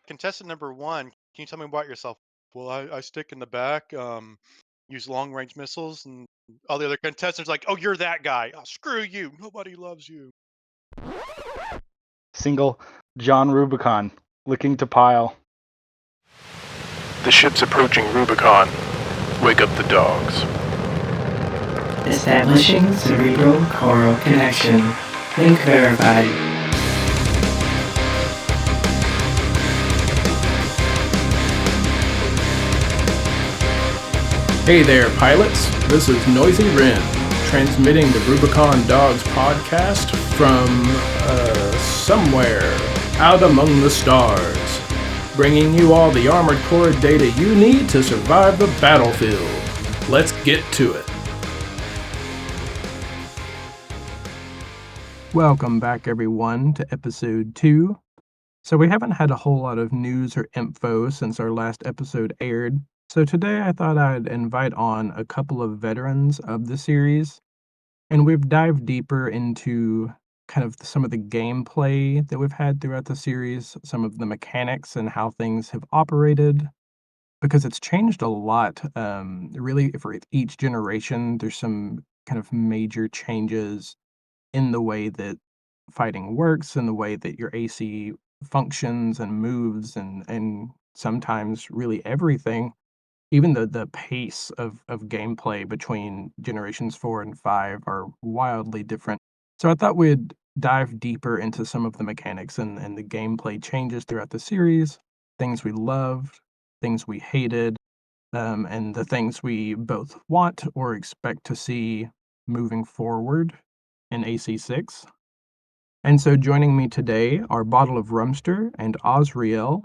Contestant number one, can you tell me about yourself? Well, I stick in the back, use long range missiles, and all the other contestants are like, oh, you're that guy. Oh, screw you. Nobody loves you. Single John Rubicon, looking to pile. The ship's approaching Rubicon. Wake up the dogs. Establishing cerebral coral connection. Link verified. Hey there, pilots. This is Noisy Ren, transmitting the Rubicon Dogs podcast from somewhere out among the stars, bringing you all the armored core data you need to survive the battlefield. Let's get to it. Welcome back, everyone, to episode 2. So we haven't had a whole lot of news or info since our last episode aired. So today I thought I'd invite on a couple of veterans of the series, and we've dived deeper into kind of some of the gameplay that we've had throughout the series, some of the mechanics and how things have operated, because it's changed a lot. Really, for each generation, there's some kind of major changes in the way that fighting works, in the way that your AC functions and moves, and sometimes really everything. Even the pace of gameplay between generations 4 and 5 are wildly different. So I thought we'd dive deeper into some of the mechanics and the gameplay changes throughout the series, things we loved, things we hated, and the things we both want or expect to see moving forward in AC6. And so joining me today are Bottleofrumster and Auzryel.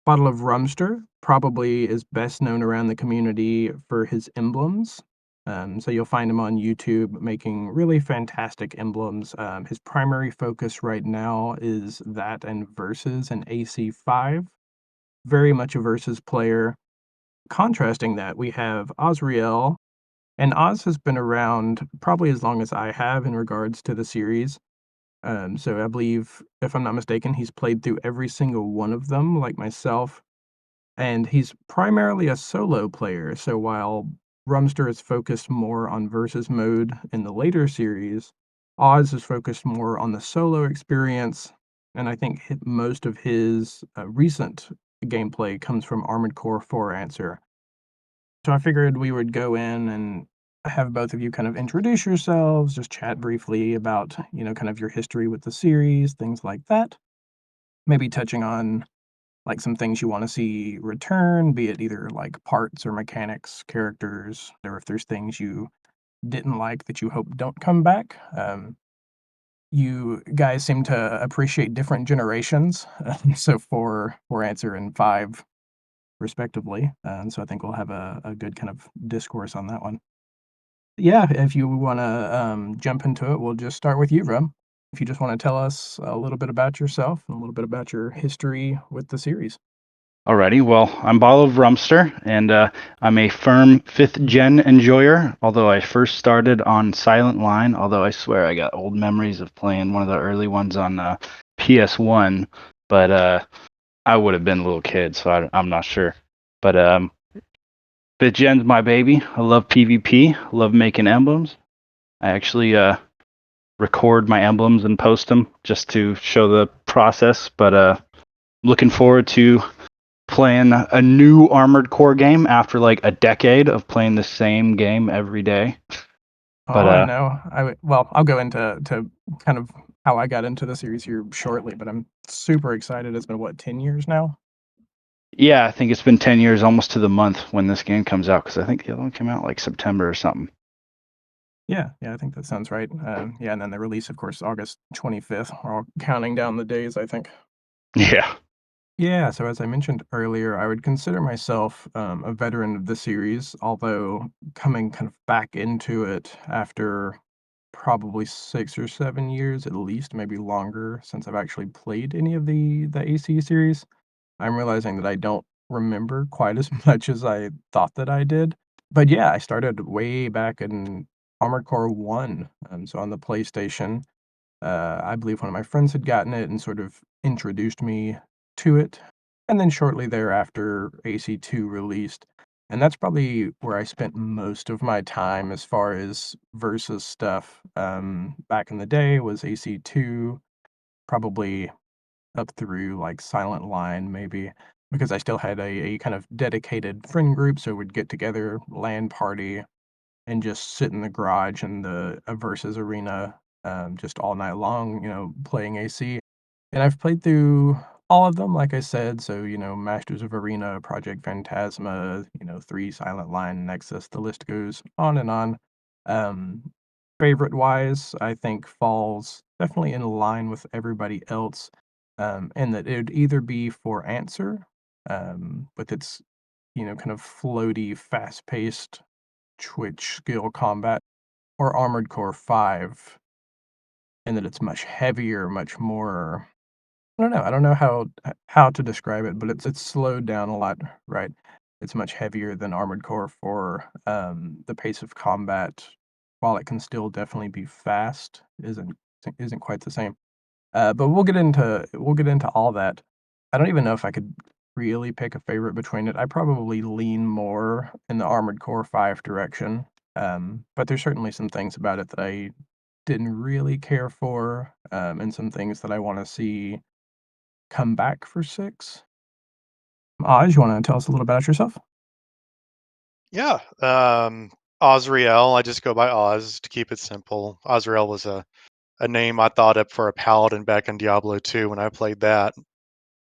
Bottleofrumster probably is best known around the community for his emblems. So you'll find him on YouTube making really fantastic emblems. His primary focus right now is that and Versus and AC5. Very much a Versus player. Contrasting that, we have Auzryel, and Oz has been around probably as long as I have in regards to the series. So I believe, if I'm not mistaken, he's played through every single one of them, like myself. And he's primarily a solo player, so while Rumster is focused more on versus mode in the later series, Oz is focused more on the solo experience, and I think most of his recent gameplay comes from Armored Core 4 Answer. So I figured we would go in and have both of you kind of introduce yourselves, just chat briefly about, kind of your history with the series, things like that. Maybe touching on like some things you want to see return, be it either like parts or mechanics, characters, or if there's things you didn't like that you hope don't come back. You guys seem to appreciate different generations, so four answer and 5 respectively. And so I think we'll have a good kind of discourse on that one. Yeah, if you want to jump into it, we'll just start with you, Rum. If you just want to tell us a little bit about yourself and a little bit about your history with the series. Alrighty, well, I'm Bottleofrumster, and I'm a firm 5th gen enjoyer, although I first started on Silent Line, although I swear I got old memories of playing one of the early ones on PS1, but I would have been a little kid, so I'm not sure. But 5th gen's my baby. I love PvP, I love making emblems. I actually record my emblems and post them just to show the process, but looking forward to playing a new Armored Core game after like a decade of playing the same game every day. But I know. I'll go into kind of how I got into the series here shortly, but I'm super excited. It's been, what, 10 years now? yeah, I think it's been 10 years almost to the month when this game comes out, because I think the other one came out like September or something. Yeah, I think that sounds right. Yeah, and then the release, of course, August 25th. We're all counting down the days, I think. Yeah. Yeah, so as I mentioned earlier, I would consider myself a veteran of the series, although coming kind of back into it after probably 6 or 7 years at least, maybe longer, since I've actually played any of the AC series. I'm realizing that I don't remember quite as much as I thought that I did. But yeah, I started way back in Armored Core 1, so on the PlayStation. I believe one of my friends had gotten it and sort of introduced me to it. and then shortly thereafter, AC2 released. And that's probably where I spent most of my time as far as versus stuff. Back in the day was AC2, probably up through like Silent Line, maybe, because I still had a kind of dedicated friend group, so we'd get together, LAN party, and just sit in the garage in the a versus arena, just all night long, playing AC. And I've played through all of them, like I said, so, Masters of Arena, Project Phantasma, 3 Silent Line, Nexus, the list goes on and on. Um, Favorite-wise, I think falls definitely in line with everybody else, and that it would either be For Answer, with its, kind of floaty, fast-paced Twitch skill combat, or Armored Core 5, and that it's much heavier, much more. I don't know how to describe it, but it's slowed down a lot, right? It's much heavier than Armored Core 4. The pace of combat, while it can still definitely be fast, isn't quite the same. But we'll get into all that. I don't even know if I could really pick a favorite between it. I probably lean more in the Armored Core 5 direction, but there's certainly some things about it that I didn't really care for, and some things that I wanna see come back for 6. Oz, you wanna tell us a little about yourself? Yeah. Auzryel. I just go by Oz to keep it simple. Auzryel was a name I thought up for a paladin back in Diablo 2 when I played that.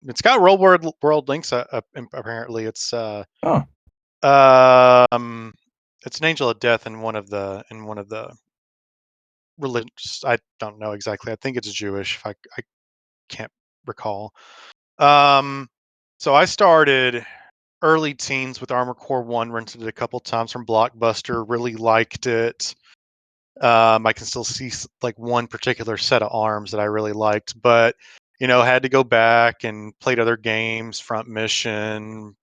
It's got world links. Apparently, Oh, um, it's an angel of death in one of the religions. I don't know exactly. I think it's Jewish. If I can't recall. Um, so I started early teens with Armor Core 1, rented it a couple times from Blockbuster, really liked it. I can still see like one particular set of arms that I really liked, but had to go back and played other games, Front Mission,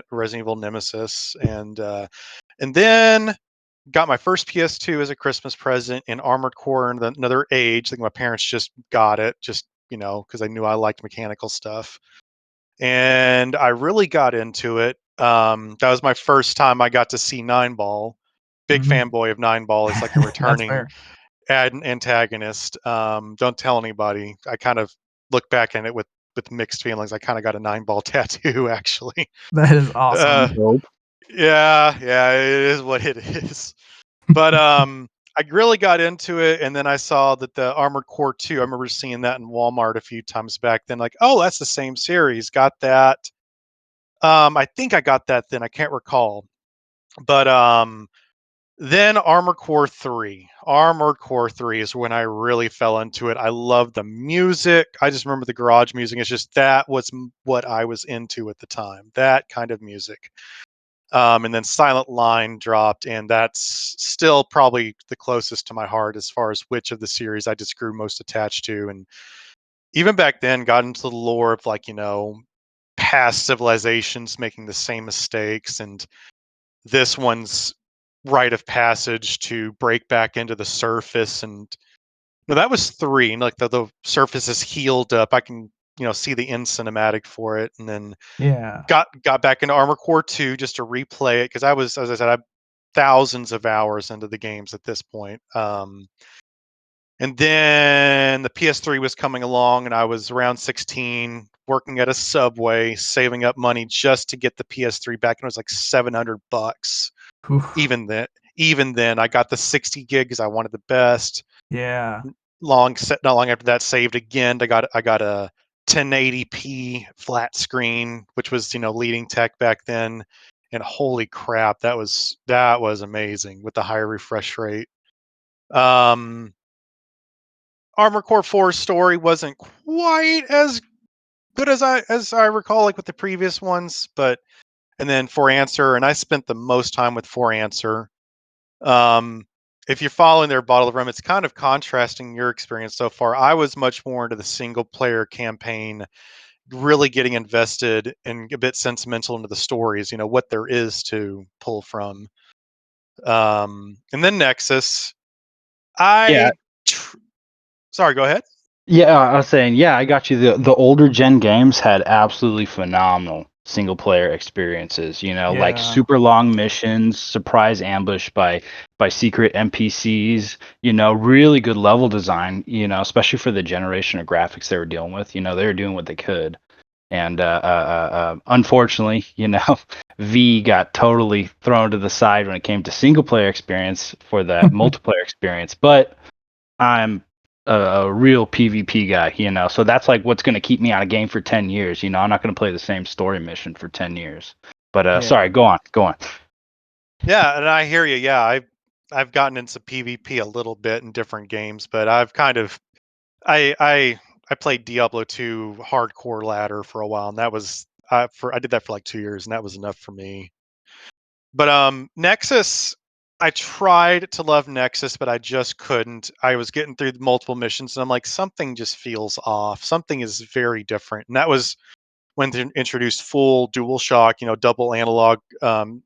Resident Evil Nemesis, and then got my first PS2 as a Christmas present in Armored Core in another age. I think my parents just got it, just because I knew I liked mechanical stuff, and I really got into it. That was my first time I got to see Nine Ball. Big mhm. fanboy of Nine Ball. It's like a That's returning fair. antagonist. Don't tell anybody. I kind of look back in it with mixed feelings. I kind of got a Nine Ball tattoo, actually. That is Uh, awesome. Dope. yeah, it is what it is. But I really got into it, and then I saw that the Armored Core 2. I remember seeing that in Walmart a few times back then. Like, oh, that's the same series. Got that. I think I got that then. I can't recall. But then Armored Core 3. Armored Core 3 is when I really fell into it. I love the music. I just remember the garage music. It's just that was what I was into at the time. That kind of music. And then Silent Line dropped, and that's still probably the closest to my heart as far as which of the series I just grew most attached to. And even back then, got into the lore of like, past civilizations making the same mistakes, and this one's rite of passage to break back into the surface. And no, that was 3. And like the surface is healed up. I can, see the end cinematic for it. And then Yeah. got back into Armor Core 2 just to replay it because I was, as I said, I'm thousands of hours into the games at this point. And then the PS3 was coming along, and I was around 16, working at a Subway, saving up money just to get the PS3 back, and it was like $700. Oof. Even then, I got the 60 gig because I wanted the best. Yeah. Not long after that, saved again. I got a 1080p flat screen, which was leading tech back then. And holy crap, that was amazing with the higher refresh rate. Um, Armor Core 4's story wasn't quite as good as I recall, like with the previous ones, but and then For Answer, and I spent the most time with For Answer. Um, if you're following their Bottle of Rum, it's kind of contrasting your experience so far. I was much more into the single player campaign, really getting invested and a bit sentimental into the stories, what there is to pull from. And then Nexus. Yeah, I tr- Sorry, go ahead. Yeah, I was saying, yeah, I got you. The older gen games had absolutely phenomenal single player experiences. Like Yeah. super long missions, surprise ambush by secret NPCs. Really good level design. Especially for the generation of graphics they were dealing with. They were doing what they could. And unfortunately, V got totally thrown to the side when it came to single player experience for that multiplayer experience. But I'm a real PvP guy, so that's like what's going to keep me on a game for 10 years. I'm not going to play the same story mission for 10 years. But Yeah. sorry, go on. Yeah, and I hear you. Yeah, I've gotten into PvP a little bit in different games, but I've kind of I played Diablo 2 hardcore ladder for a while, and that was I did that for like 2 years, and that was enough for me. But Nexus, I tried to love Nexus, but I just couldn't. I was getting through multiple missions, and I'm like, something just feels off. Something is very different, and that was when they introduced full DualShock, double analog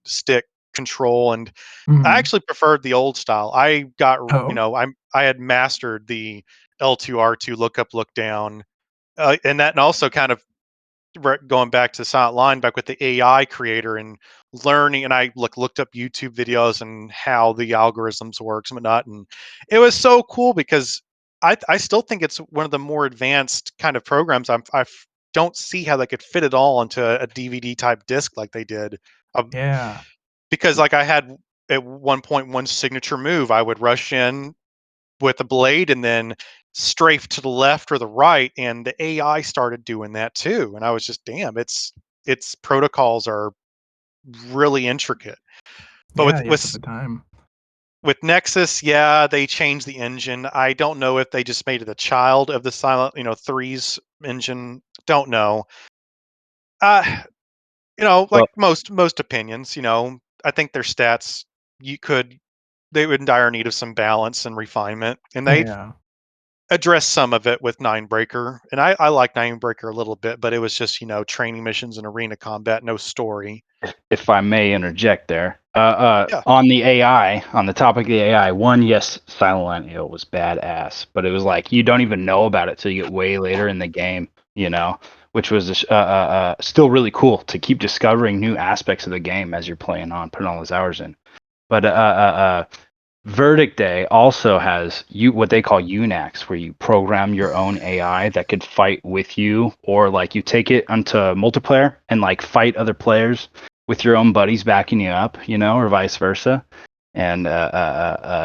stick control, and I Mhm. actually preferred the old style. I got, Oh. I had mastered the L2 R2 look up look down, and also kind of going back to Silent Line, back with the AI creator and learning, and I looked up YouTube videos and how the algorithms works and whatnot, and it was so cool because I still think it's one of the more advanced kind of programs. Don't see how they could fit it all into a DVD type disc like they did. Yeah. Because like I had at one point one signature move, I would rush in with a blade and then strafe to the left or the right, and the AI started doing that too. And I was just, damn, its protocols are really intricate. But Yeah, yeah, for the time. with Nexus, yeah, they changed the engine. I don't know if they just made it a child of the Silent, Three's engine. Don't know. Uh, like Well, most opinions, I think their stats you could they were in dire need of some balance and refinement, and they've Yeah. addressed some of it with Ninebreaker. And I like Ninebreaker a little bit, but it was just training missions and arena combat, no story. if I may interject there, Yeah, on the AI, on the topic of the AI, one, yes, Silent Line Hill was badass, but it was like you don't even know about it till you get way later in the game, which was still really cool to keep discovering new aspects of the game as you're playing on, putting all those hours in. But Verdict Day also has what they call UNACs, where you program your own AI that could fight with you, or like you take it onto multiplayer and like fight other players with your own buddies backing you up, or vice versa. And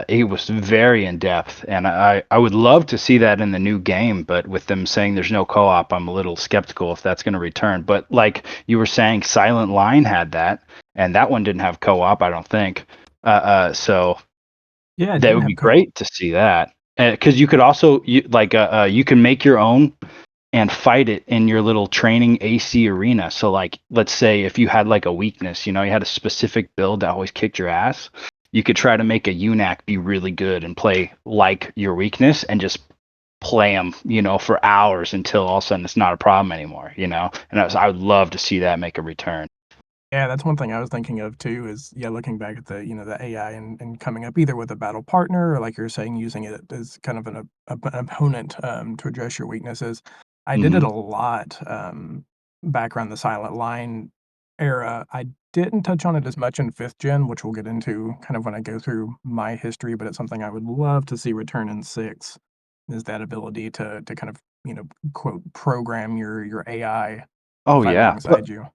it was very in depth, and I would love to see that in the new game. But with them saying there's no co-op, I'm a little skeptical if that's going to return. But like you were saying, Silent Line had that, and that one didn't have co-op, I don't think. So Yeah, it that didn't would be have co-op. great to see that, because you could also you can make your own and fight it in your little training AC arena. So like, let's say if you had like a weakness, you had a specific build that always kicked your ass, you could try to make a UNAC be really good and play like your weakness and just play them, for hours until all of a sudden it's not a problem anymore, And I would love to see that make a return. Yeah, that's one thing I was thinking of too is, yeah, looking back at the AI and coming up either with a battle partner or like you're saying, using it as kind of an opponent, to address your weaknesses. I did it Hmm. a lot, back around the Silent Line era. I didn't touch on it as much in 5th gen, which we'll get into kind of when I go through my history, but it's something I would love to see return in 6, is that ability to kind of, quote, "program your AI to Oh fight yeah. alongside you."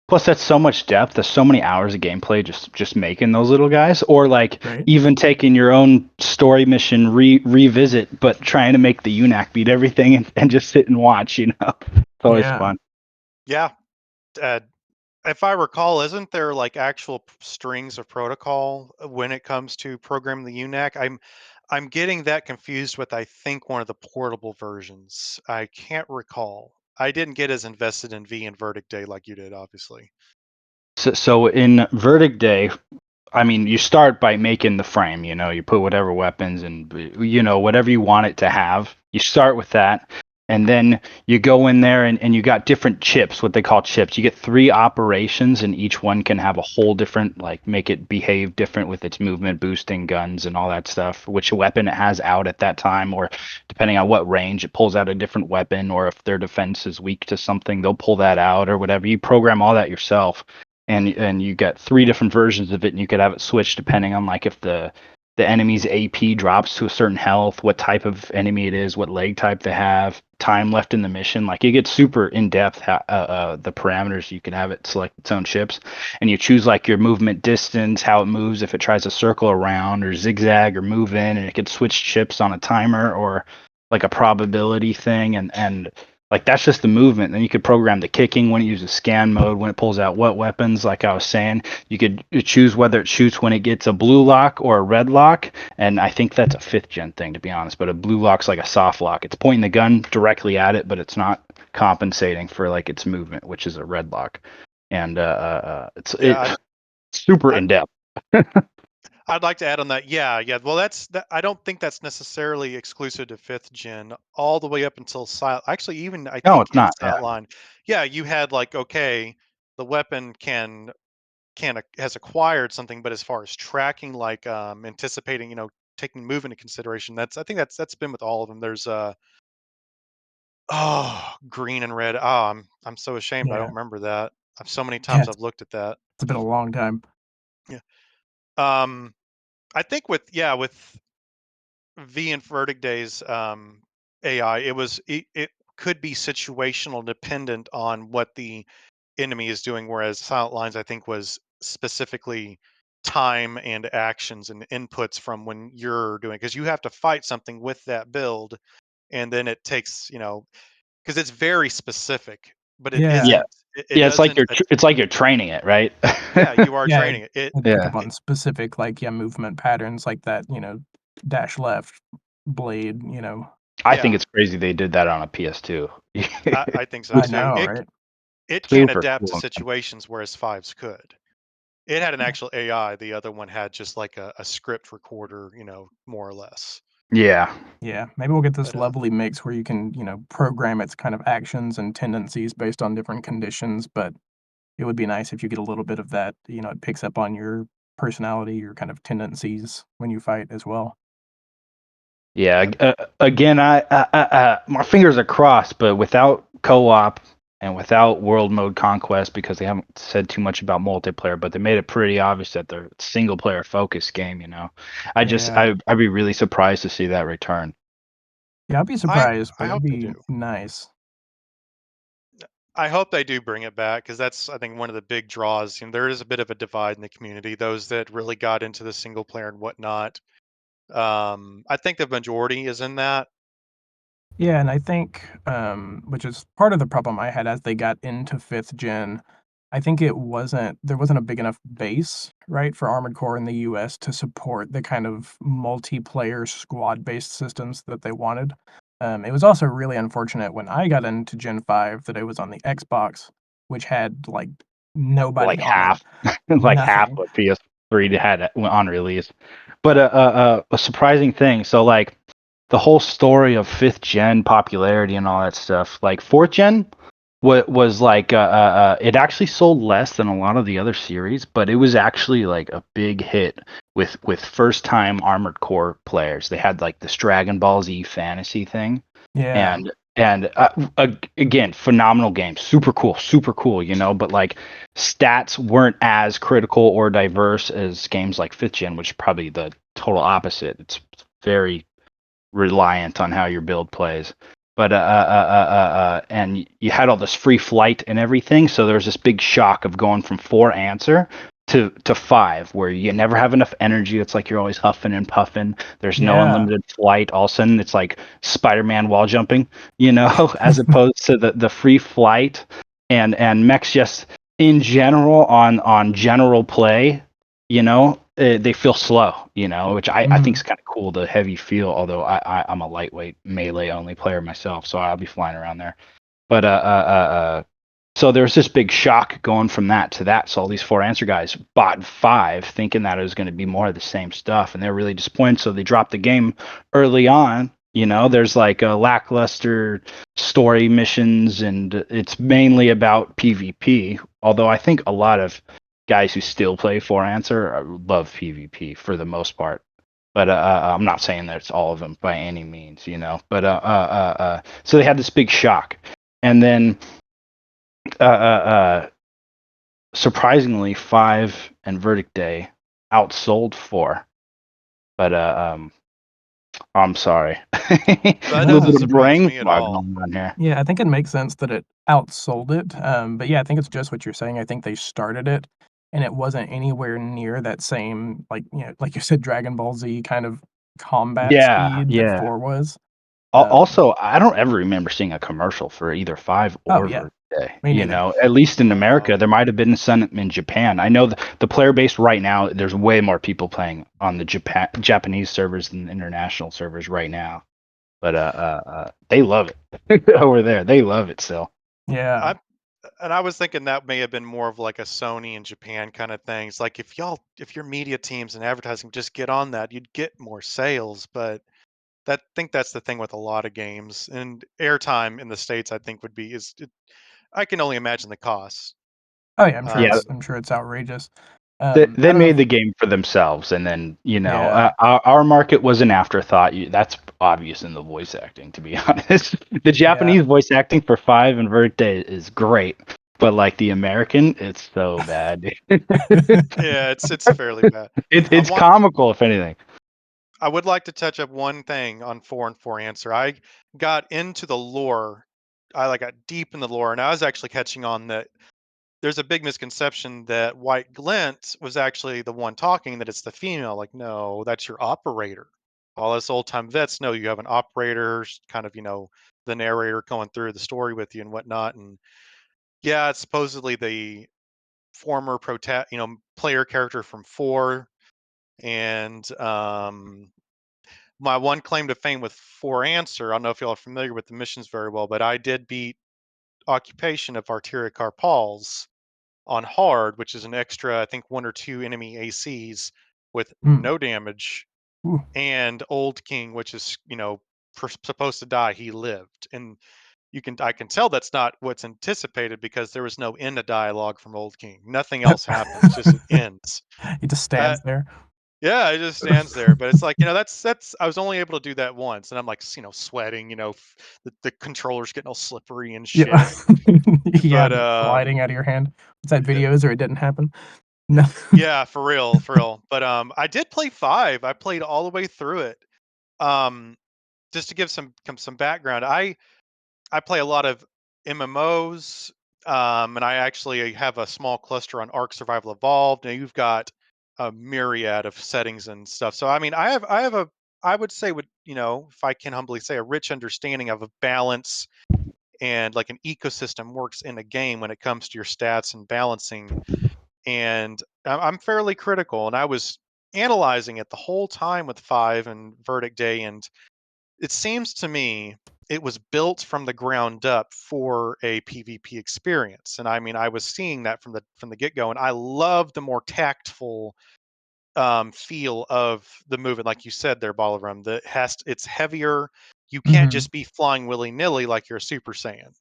Plus, that's so much depth. There's so many hours of gameplay just making those little guys, or like Right? even taking your own story mission revisit, but trying to make the UNAC beat everything and just sit and watch. It's always Yeah. fun. yeah. Uh, if I recall, isn't there like actual strings of protocol when it comes to programming the UNAC? I'm getting that confused with, I think, one of the portable versions. I can't recall. I didn't get as invested in V and Verdict Day like you did, obviously. So in Verdict Day, I mean, you start by making the frame. You put whatever weapons and whatever you want it to have. You start with that. And then you go in there and you got different chips, what they call chips. You get 3 operations, and each one can have a whole different, like, make it behave different with its movement, boosting, guns, and all that stuff, which weapon it has out at that time, or depending on what range, it pulls out a different weapon, or if their defense is weak to something, they'll pull that out or whatever. You program all that yourself, and you get 3 different versions of it, and you could have it switch depending on, like, if the enemy's AP drops to a certain health, what type of enemy it is, what leg type they have, time left in the mission. Like, it gets super in depth. The parameters you can have it select its own chips, and you choose like your movement distance, how it moves, if it tries to circle around or zigzag or move in, and it could switch chips on a timer or like a probability thing, and like that's just the movement. Then you could program the kicking when it uses scan mode, when it pulls out what weapons. Like I was saying, you could choose whether it shoots when it gets a blue lock or a red lock, and I think that's a 5th gen thing, to be honest. But a blue lock's like a soft lock. It's pointing the gun directly at it, but it's not compensating for like its movement, which is a red lock. And it's super in depth. I'd like to add on that. Yeah. Well, I don't think that's necessarily exclusive to 5th gen. All the way up until Silent. Actually, even I No, think it's in not. Silent Line, yeah, you had like, okay, the weapon has acquired something, but as far as tracking, like anticipating, taking move into consideration, I think that's been with all of them. There's green and red. I'm so ashamed. I don't Yeah. remember that. So many Yeah, times I've looked at that. it's been a long time. Yeah. I think with V and Verdict Days AI, it could be situational dependent on what the enemy is doing, whereas Silent Lines I think was specifically time and actions and inputs from when you're doing, because you have to fight something with that build, and then it takes, because it's very specific, but it Yeah. Yeah. isn't. It Yeah, it's like doesn't. it's like you're training it, right? Yeah, you are Yeah, training it. it'd pick Yeah. up on specific, like, movement patterns like that, dash left, blade, I think Yeah, it's crazy they did that on a PS2. I think so I too. know, It right? it can Super adapt to cool. situations whereas fives could. It had an actual AI. The other one had just like a script recorder, more or less. Yeah. Yeah, maybe we'll get this But lovely mix where you can, program its kind of actions and tendencies based on different conditions, but it would be nice if you get a little bit of that, it picks up on your personality, your kind of tendencies when you fight as well. Yeah. yeah, Again, my fingers are crossed, but without co-op and without world mode conquest, because they haven't said too much about multiplayer, but they made it pretty obvious that they're a single player focused game. Yeah. I'd be really surprised to see that return. Yeah, I'd be I surprised, but I it'd hope they be do. nice. I hope they do bring it back, because that's, I think, one of the big draws. There is a bit of a divide in the community. Those that really got into the single player and whatnot. I think the majority is in that. Yeah, and I think, which is part of the problem I had as they got into 5th gen, I think there wasn't a big enough base, right, for Armored Core in the US to support the kind of multiplayer squad-based systems that they wanted. It was also really unfortunate when I got into Gen 5 that it was on the Xbox, which had, like, nobody Like on it. half, like half Nothing. what PS3 had on release. But a surprising thing. So like the whole story of 5th gen popularity and all that stuff. Like 4th gen was like it actually sold less than a lot of the other series, but it was actually like a big hit with first time Armored Core players. They had like this Dragon Ball Z fantasy thing, Yeah. and again, phenomenal game, super cool, but like stats weren't as critical or diverse as games like 5th gen, which is probably the total opposite. It's very reliant on how your build plays. But and you had all this free flight and everything, so there was this big shock of going from 4 answer to 5, where you never have enough energy. It's like you're always huffing and puffing. There's no Yeah. unlimited flight. All of a sudden, it's like Spider-Man wall jumping, as opposed to the free flight and mechs just in general on general play. They feel slow, which I think is kind of cool, the heavy feel, although I'm a lightweight melee only player myself, so I'll be flying around there. But so there's this big shock going from that to that. So all these 4 answer guys bought 5 thinking that it was going to be more of the same stuff, and they're really disappointed. So they dropped the game early on You know, there's like a lackluster story missions, and it's mainly about PvP. Although I think a lot of guys who still play For Answer love PvP for the most part. But I'm not saying that it's all of them by any means, you know. But so they had this big shock, and then surprisingly, 5 and Verdict Day outsold 4. But I'm sorry. That A little doesn't bit of surprise brain me at fog all. going on here. Yeah, I think it makes sense that it outsold it. But yeah, I think it's just what you're saying. I think they started it, and it wasn't anywhere near that same, like, like you said, Dragon Ball Z kind of combat Yeah, speed that yeah. 4 was. Um, Also, I don't ever remember seeing a commercial for either 5 oh or yeah, Verdict Day. me You neither. know, at least in America, Wow. there might have been some in Japan. I know the player base right now, there's way more people playing on the Japanese servers than the international servers right now. But they love it over there. They love it still. Yeah. I was thinking that may have been more of like a Sony and Japan kind of thing. It's like if your media teams and advertising just get on that, you'd get more sales. But think that's the thing with a lot of games, and airtime in the States, I think would be I can only imagine the costs. Oh yeah, I'm sure Yeah, it's outrageous. they I don't know made if the game for themselves, and then yeah, our market was an afterthought. That's obvious in the voice acting, to be honest. The yeah. Japanese voice acting for 5 and Verdict Day is great, but like the American, it's so bad. Yeah, it's fairly bad. I It's want comical, if anything. I would like to touch up one thing on 4 and 4 Answer. I got into the lore. I like got deep in the lore, and I was actually catching on that there's a big misconception that White Glint was actually the one talking, that it's the female. Like, no, that's your operator. All us old time vets know you have an operator, kind of, the narrator going through the story with you and whatnot. And yeah, it's supposedly the former player character from 4. And my one claim to fame with 4 Answer, I don't know if y'all are familiar with the missions very well, but I did beat Occupation of Arteria Carpals on hard, which is an extra, I think, 1 or 2 enemy ACs with Mm. no damage, Ooh. and Old King, which is, supposed to die, he lived. And I can tell that's not what's anticipated, because there was no end of dialogue from Old King. Nothing else happens, just it ends. He just Uh, stands there. yeah, it just stands there. But it's like, that's I was only able to do that once, and I'm like, sweating, the controller's getting all slippery and Yeah. shit. Yeah, But sliding out of your hand. Was that videos or it didn't happen? No. yeah, for real, for real. But I did play 5. I played all the way through it. Um, just to give some background, I play a lot of MMOs, and I actually have a small cluster on Ark Survival Evolved. Now you've got a myriad of settings and stuff. So I mean, I would say, if I can humbly say, a rich understanding of a balance and like an ecosystem works in a game when it comes to your stats and balancing. And I'm fairly critical, and I was analyzing it the whole time with 5 and Verdict Day, and it seems to me it was built from the ground up for a PvP experience. And I mean, I was seeing that from the get-go, and I love the more tactful feel of the movement, like you said there, Balaram. It's heavier. You can't Mhm. just be flying willy-nilly like you're a Super Saiyan.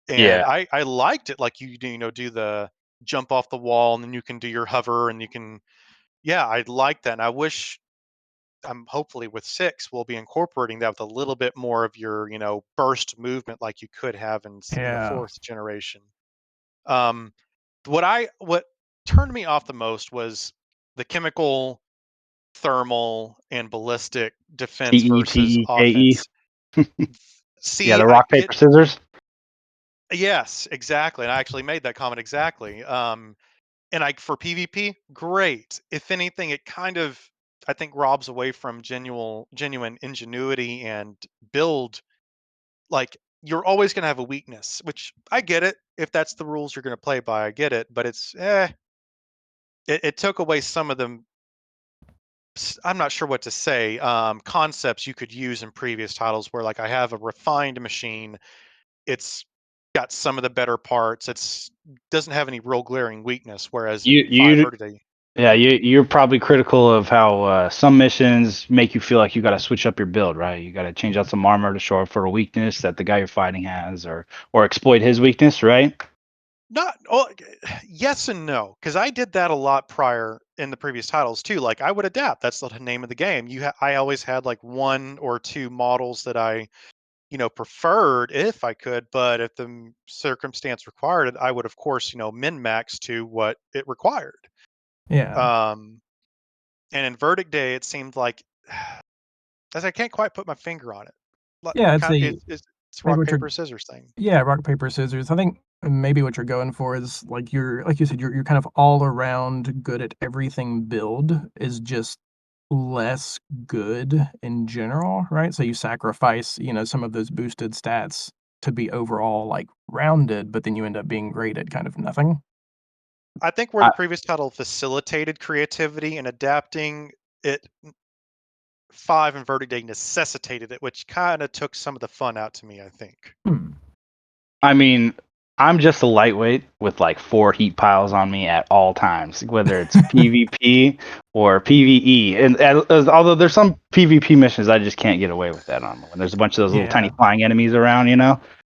And Yeah. I liked it, like do the jump off the wall, and then you can do your hover, and you can, yeah, I like that. And I wish, hopefully with 6 we'll be incorporating that with a little bit more of your, burst movement like you could have in the Yeah. 4th generation. Um, what turned me off the most was the chemical, thermal, and ballistic defense versus TETEKE. offense. Yeah, See, the I rock get paper scissors. Yes, exactly. And I actually made that comment exactly. And for PvP, great. If anything, it kind of, I think, robs away from genuine ingenuity and build. Like, you're always going to have a weakness, which I get it. If that's the rules you're going to play by, I get it. But it took away some of them. I'm not sure what to say. Concepts you could use in previous titles, where like I have a refined machine. It's got some of the better parts. It's doesn't have any real glaring weakness, whereas You in 5 you Vertidae. Yeah, you're probably critical of how some missions make you feel like you got to switch up your build, right? You got to change out some armor to show up for a weakness that the guy you're fighting has, or exploit his weakness, right? Not oh, yes and no, because I did that a lot prior in the previous titles too. Like I would adapt. That's the name of the game. I always had like one or two models that I preferred if I could, but if the circumstance required it, I would of course min max to what it required. Yeah. Um, and in Verdict Day, it seemed like as I can't quite put my finger on it. Like Yeah, it's it's maybe rock what you're paper scissors thing. yeah, rock, paper, scissors. I think maybe what you're going for is like like you said, you're kind of all around good at everything build is just less good in general, right? So you sacrifice, some of those boosted stats to be overall like rounded, but then you end up being great at kind of nothing. I think where I, the previous title facilitated creativity and adapting it, 5 and Verdict Day necessitated it, which kind of took some of the fun out to me, I think. Hmm. I mean, I'm just a lightweight with like 4 heat piles on me at all times, whether it's PvP or PvE. And although there's some PvP missions I just can't get away with that on when there's a bunch of those little tiny Yeah. flying enemies around,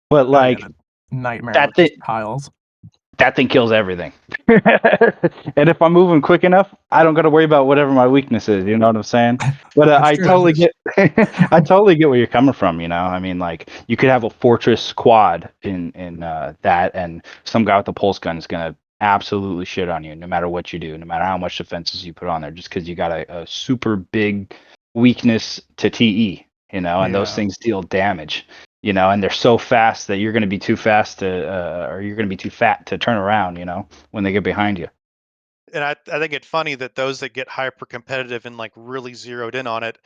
But Oh yeah, like the nightmare that with thing, just piles. that thing kills everything. And if I'm moving quick enough, I don't got to worry about whatever my weakness is. You know what I'm saying? But That's I true. totally get, I totally get where you're coming from. I mean, like you could have a fortress quad in that, and some guy with a pulse gun is gonna absolutely shit on you, no matter what you do, no matter how much defenses you put on there, just because you got a super big weakness to TE. And those Yeah. things deal damage. And they're so fast that you're going to be too fast to, or you're going to be too fat to turn around, when they get behind you. And I think it's funny that those that get hyper competitive and like really zeroed in on it,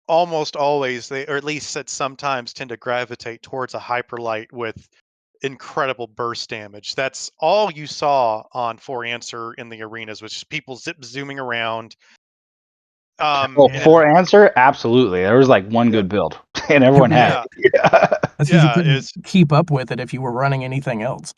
almost always they, or at least at sometimes, tend to gravitate towards a hyperlight with incredible burst damage. That's all you saw on For Answer in the arenas, which is people zooming around. Oh, And it, Yeah. for answer, absolutely. There was like one yeah, good build, and everyone had yeah, it. Yeah. That's because you yeah, couldn't keep up with it if you were running anything else.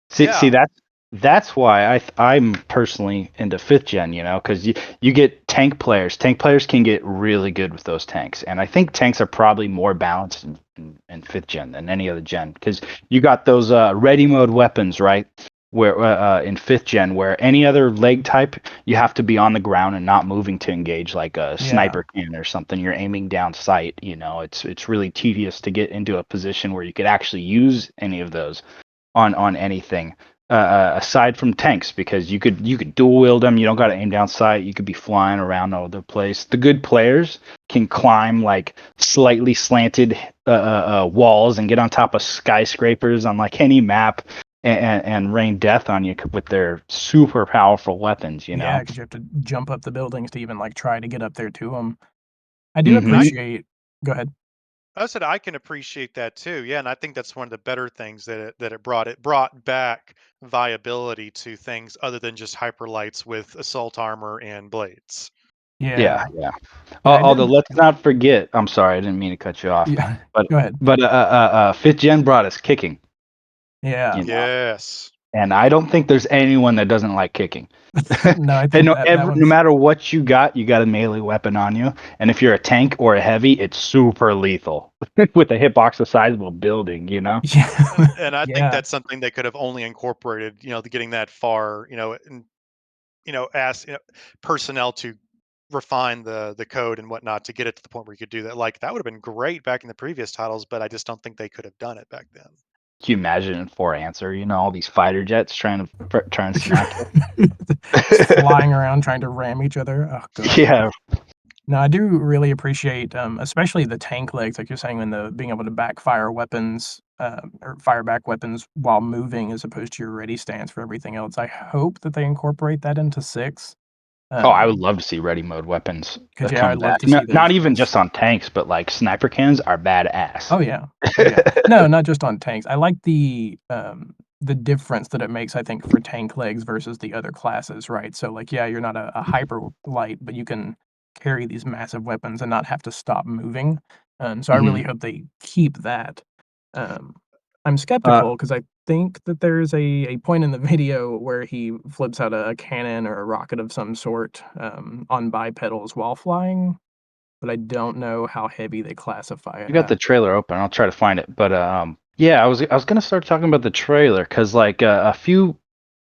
See, yeah. that's why I'm personally into 5th gen, because you get tank players. Tank players can get really good with those tanks, and I think tanks are probably more balanced in 5th gen than any other gen, because you got those ready mode weapons, right? Where in 5th gen, where any other leg type, you have to be on the ground and not moving to engage, like a Yeah. sniper cannon or something. You're aiming down sight. It's really tedious to get into a position where you could actually use any of those on anything aside from tanks, because you could dual wield them. You don't got to aim down sight. You could be flying around all over the place. The good players can climb like slightly slanted walls and get on top of skyscrapers on like any map, and rain death on you with their super powerful weapons. Yeah, because you have to jump up the buildings to even like try to get up there to them. I do Hmm. appreciate. Go ahead. I said I can appreciate that too. Yeah, and I think that's one of the better things that it brought. It brought back viability to things other than just hyperlights with assault armor and blades. Yeah, Yeah. yeah. Yeah, I Although did. let's not forget, I'm sorry, I didn't mean to cut you off, Yeah. but Go ahead. 5th gen brought us kicking. Yeah. You know, Yes. and I don't think there's anyone that doesn't like kicking. No, I And think that no one's matter what you got a melee weapon on you, and if you're a tank or a heavy, it's super lethal with a hitbox the size of a building. yeah. And I think Yeah. that's something they could have only incorporated, getting that far, and ask personnel to refine the code and whatnot to get it to the point where you could do that. Like that would have been great back in the previous titles, but I just don't think they could have done it back then. Can you imagine in For Answer, all these fighter jets trying to smack Just you? flying around trying to ram each other. Oh god. Yeah. No, I do really appreciate, especially the tank legs, like you're saying, when the being able to backfire weapons, or fire back weapons while moving as opposed to your ready stance for everything else. I hope that they incorporate that into 6. Oh, I would Um, love to see ready mode weapons 'Cause yeah, come I'd love back. to see Not those even those just on tanks, but like sniper cannons are badass. Oh, yeah. Oh, yeah. No, not just on tanks. I like the difference that it makes, I think, for tank legs versus the other classes, right? So, like, yeah, you're not a hyper light, but you can carry these massive weapons and not have to stop moving. So I Mhm. really hope they keep that. Um, I'm Uh, skeptical because I think that there's a point in the video where he flips out a cannon or a rocket of some sort on bipedals while flying, but I don't know how heavy they classify You it got the at. trailer open. I'll try to find it. But yeah, I was gonna start talking about the trailer because like a few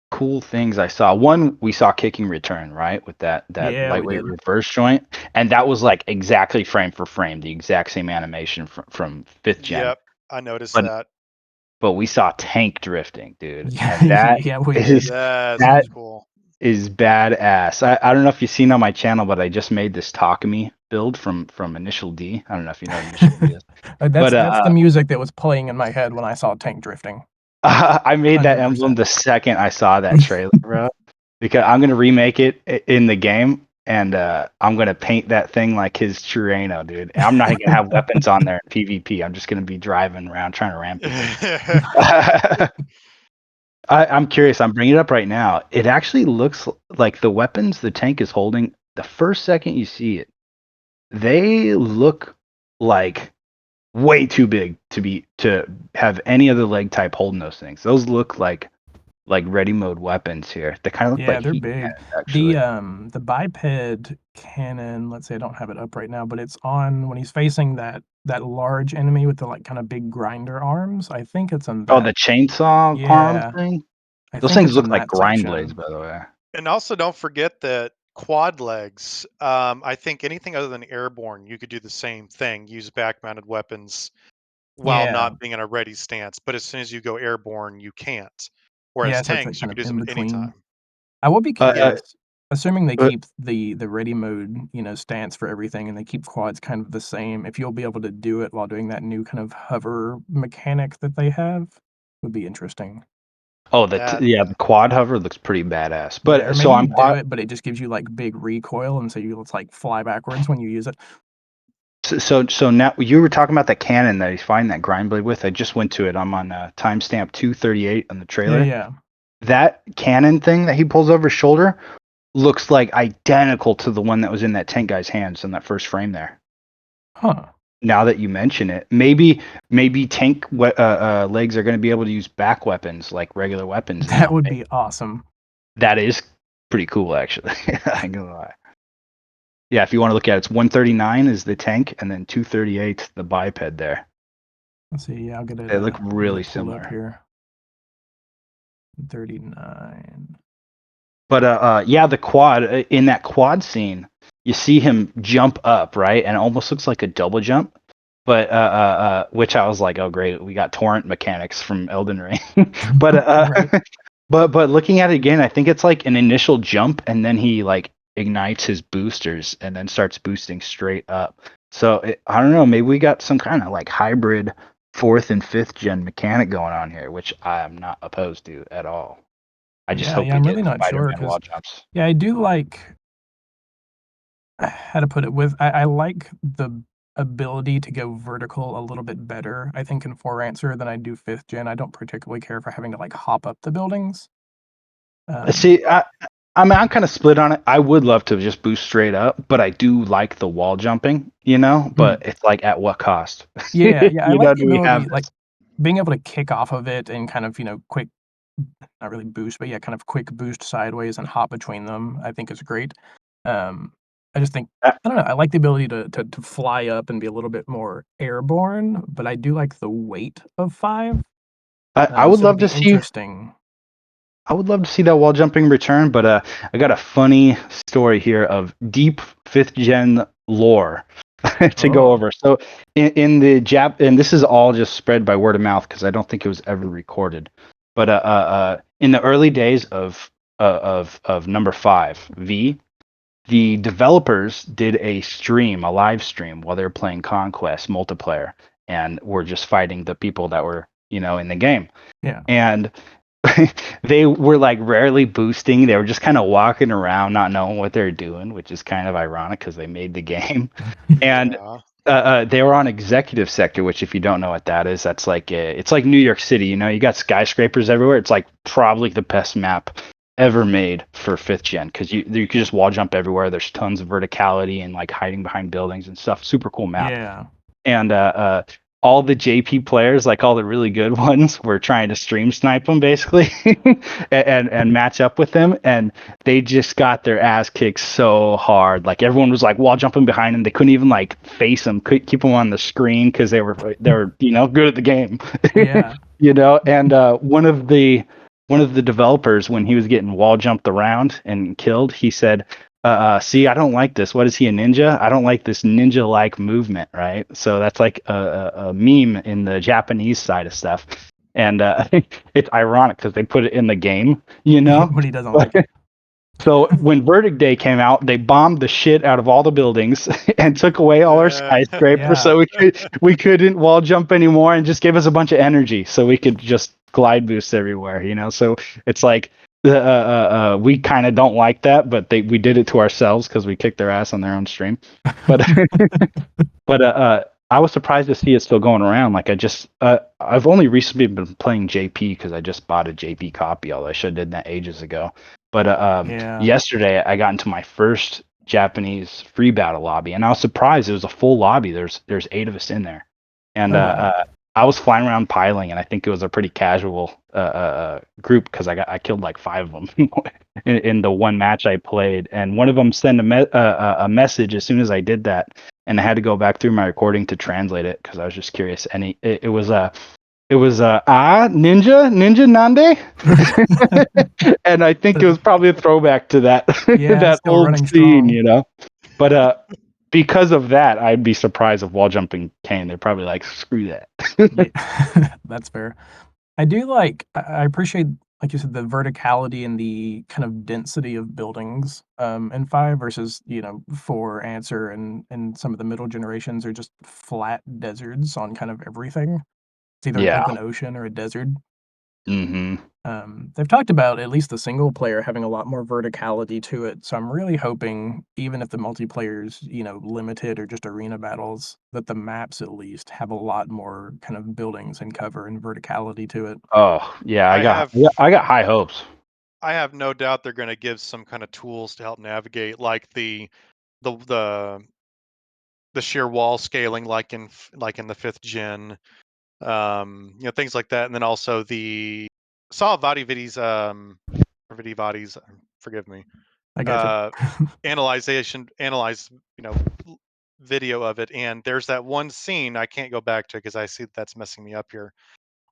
cool things I saw. One, we saw kicking return, right, with that Yeah, we lightweight did. reverse joint, and that was like exactly frame for frame, the exact same animation from fifth gen. Yep, I noticed But that. we saw tank drifting, dude, Yeah, and that yeah, we is did. That's that pretty cool. is badass. I don't know if you've seen on my channel, but I just made this Takumi build from Initial D. I don't know if you know what Initial D is, but That's the music that was playing in my head when I saw tank drifting. I made that emblem 100%. the second I saw that trailer, bro. Because I'm gonna remake it in the game, and I'm gonna paint that thing like his Chireno, dude. I'm not even gonna have weapons on there in PvP. I'm just gonna be driving around trying to ram people. I'm curious. I'm bringing it up right now. It actually looks like the weapons the tank is holding. The first second you see it, they look like way too big to have any other leg type holding those things. Those look like ready mode weapons here. They kind of look Yeah, like they're heat big. cannons, actually. The biped cannon, let's say I don't have it up right now, but it's on when he's facing that large enemy with the like kind of big grinder arms. I think it's on Oh, that. the chainsaw arm Yeah, thing. I Those think things it's look in like that grind blades, section. by the way. And also, don't forget that quad legs. I think anything other than airborne, you could do the same thing. Use back-mounted weapons while Yeah, not being in a ready stance. But as soon as you go airborne, you can't. Whereas yeah, so it's like tanks, you kind could of use in them between. anytime. I will be Uh, uh, curious, assuming they uh, keep the ready mode, stance for everything, and they keep quads kind of the same. If you'll be able to do it while doing that new kind of hover mechanic that they have, would be interesting. That yeah, the quad hover looks pretty badass. Yeah, or But so maybe you I'm do it, but it just gives you, like, big recoil, and so you it's like fly backwards when you use it. so now you were talking about that cannon that he's fighting that grind blade with. I just went to it. I'm on timestamp 238 on the Yeah, trailer. yeah. That cannon thing that he pulls over his shoulder looks like identical to the one that was in that tank guy's hands in that first frame there. Huh. Now that you mention it, maybe tank legs are going to be able to use back weapons like regular weapons That now. would be awesome. That is pretty cool, actually. I ain't gonna lie. Yeah, if you want to look at it, it's 139 is the tank, and then 238 the biped there. Let's see, yeah, They look I'll get really it pulled up similar. here. 39. But yeah, the quad in that quad scene, you see him jump up, right, and it almost looks like a double jump. But which I was like, oh great, we got torrent mechanics from Elden Ring. but Right. but looking at it again, I think it's like an initial jump, and then he like ignites his boosters, and then starts boosting straight up. So I don't know, maybe we got some kind of like hybrid fourth and fifth gen mechanic going on here, which I am not opposed to at all. I just Yeah, hope yeah, we I'm get really not sure Spider-Man because wall jumps. yeah, I do like how to put it, I like the ability to go vertical a little bit better, I think, in 4 Answer than I do 5th gen. I don't particularly care for having to, like, hop up the buildings. See, I mean, I'm kind of split on it. I would love to just boost straight up, but I do like the wall jumping, Mhm. But it's like at what cost? Yeah, yeah, I like the Do we have ability, like, this? being able to kick off of it and kind of, quick not really boost, but yeah, kind of quick boost sideways and hop between them, I think is great. Um, I just think I, I don't know, I like the ability to fly up and be a little bit more airborne, but I do like the weight of 5. I would So it'll love be to see. interesting. I would love to see that wall jumping return, but I got a funny story here of deep fifth gen lore to go Oh, over. So in the and this is all just spread by word of mouth because I don't think it was ever recorded. But in the early days of number 5 V, the developers did a live stream while they were playing Conquest multiplayer, and were just fighting the people that were in the game, yeah. and they were like rarely boosting. They were just kind of walking around, not knowing what they're doing, which is kind of ironic because they made the game. And yeah. they were on executive sector, which if you don't know what that is, that's like it's like New York City. You got skyscrapers everywhere. It's like probably the best map ever made for fifth gen because you can just wall jump everywhere. There's tons of verticality and like hiding behind buildings and stuff. Super cool map. Yeah. And all the JP players, like all the really good ones, were trying to stream snipe them basically, and match up with them, and they just got their ass kicked so hard. Like everyone was like wall jumping behind them. They couldn't even like face them, couldn't keep them on the screen because they were good at the game. Yeah. And one of the developers, when he was getting wall jumped around and killed, he said, see, I don't like this. What is he, a ninja? I don't like this ninja-like movement, right? So that's like a meme in the Japanese side of stuff. And it's ironic because they put it in the game, When he doesn't like it. So when Verdict Day came out, they bombed the shit out of all the buildings and took away all our skyscrapers, Yeah. so we couldn't wall jump anymore, and just gave us a bunch of energy, so we could just glide boost everywhere. So it's like we kind of don't like that, but we did it to ourselves because we kicked their ass on their own stream. But I was surprised to see it still going around. Like I've only recently been playing JP because I just bought a JP copy, although I should have did that ages ago. But yesterday I got into my first Japanese free battle lobby, and I was surprised it was a full lobby. There's 8 of us in there, and I was flying around piling, and I think it was a pretty casual group because I killed like 5 of them in the one match I played, and one of them sent a message as soon as I did that, and I had to go back through my recording to translate it because I was just curious. And it was ninja nande, and I think it was probably a throwback to that that old scene, But because of that, I'd be surprised if wall jumping came. They're probably like, screw that. That's fair. I do I appreciate, like you said, the verticality and the kind of density of buildings in 5 versus 4 Answer and some of the middle generations are just flat deserts on kind of everything. It's either an open ocean or a desert. Mm-hmm. They've talked about at least the single player having a lot more verticality to it, so I'm really hoping, even if the multiplayer's limited or just arena battles, that the maps at least have a lot more kind of buildings and cover and verticality to it. Oh yeah, I got high hopes. I have no doubt they're going to give some kind of tools to help navigate, like the sheer wall scaling, like in the 5th gen, things like that, and then also saw Vadi's forgive me, I got analyze video of it, and there's that one scene I can't go back to because I see that's messing me up here,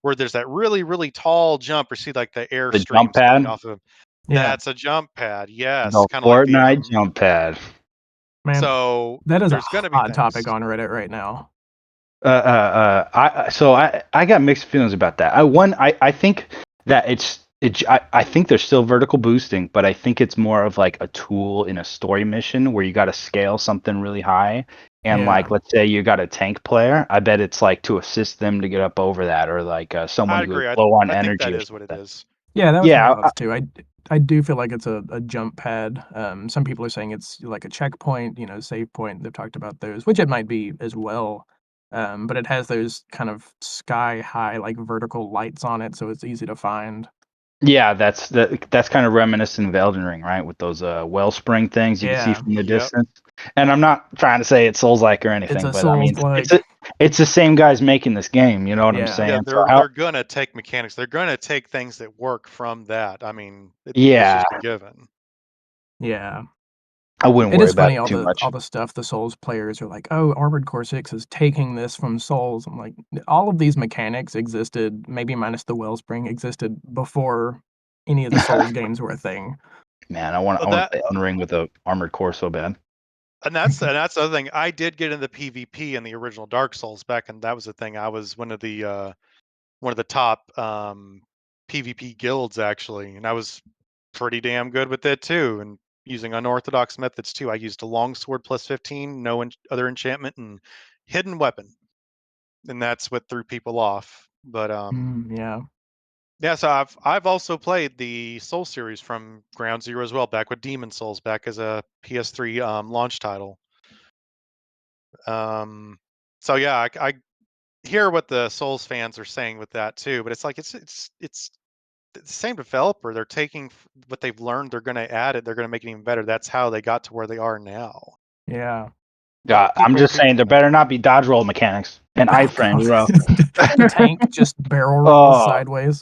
where there's that really, really tall jump, or see like the air The streams jump pad? coming off of. Yeah. That's a jump pad, yes, The kind of like the Fortnite jump pad. Man, so that is there's a gonna be hot things. topic on Reddit right now. I got mixed feelings about that. I think that I think there's still vertical boosting, but I think it's more of like a tool in a story mission where you got to scale something really high. And like, let's say you got a tank player, I bet it's like to assist them to get up over that, or like someone I who is agree. low on I think energy. that or is what it something. is. Yeah, that was my thoughts too. I do feel like it's a jump pad. Some people are saying it's like a checkpoint, save point. They've talked about those, which it might be as well. But it has those kind of sky high, like vertical lights on it, so it's easy to find. Yeah, that's kind of reminiscent of Elden Ring, right? With those wellspring things you can see from the distance. And I'm not trying to say it's Souls-like or anything, but I mean, it's the same guys making this game. You know what I'm saying? Yeah, they're gonna take mechanics. They're gonna take things that work from that. I mean, it's just a given. Yeah. I wouldn't It worry is about funny, it too much. all the stuff the Souls players are like, "Oh, Armored Core 6 is taking this from Souls." I'm like, all of these mechanics existed, maybe minus the Wellspring, existed before any of the Souls games were a thing. Man, I want to play Elden Ring with a Armored Core so bad. And that's the other thing. I did get into PvP in the original Dark Souls back, and that was the thing. I was one of the top PvP guilds actually, and I was pretty damn good with it too. And using unorthodox methods too. I used a longsword plus 15, no other enchantment, and hidden weapon, and that's what threw people off. But yeah, so I've also played the Soul series from Ground Zero as well, back with Demon Souls, back as a PS3 launch title. So yeah, I hear what the Souls fans are saying with that too, but it's like it's the same developer. They're taking what they've learned, they're going to add it, they're going to make it even better. That's how they got to where they are now. Yeah. I'm just who saying there better not be dodge roll mechanics and iframes, bro. The tank just barrel rolls Oh, sideways.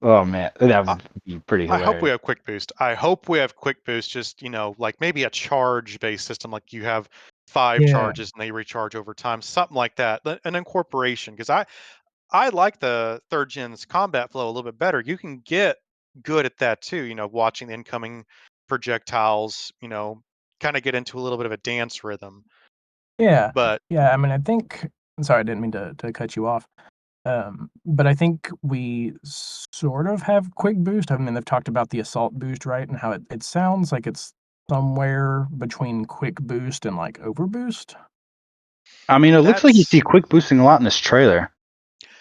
oh man, that I, would be pretty I hope we hilarious. have quick boost. I hope we have quick boost. Just like maybe a charge based system, like you have 5 Yeah. charges and they recharge over time, something like that. An incorporation, because I like the third gen's combat flow a little bit better. You can get good at that too. Watching the incoming projectiles. Kind of get into a little bit of a dance rhythm. Yeah. But Yeah, I mean, I think sorry, I didn't mean to cut you off. But I think we sort of have quick boost. I mean, they've talked about the assault boost, right? And how it sounds like it's somewhere between quick boost and like overboost. I mean, it looks like you see that's quick boosting a lot in this trailer.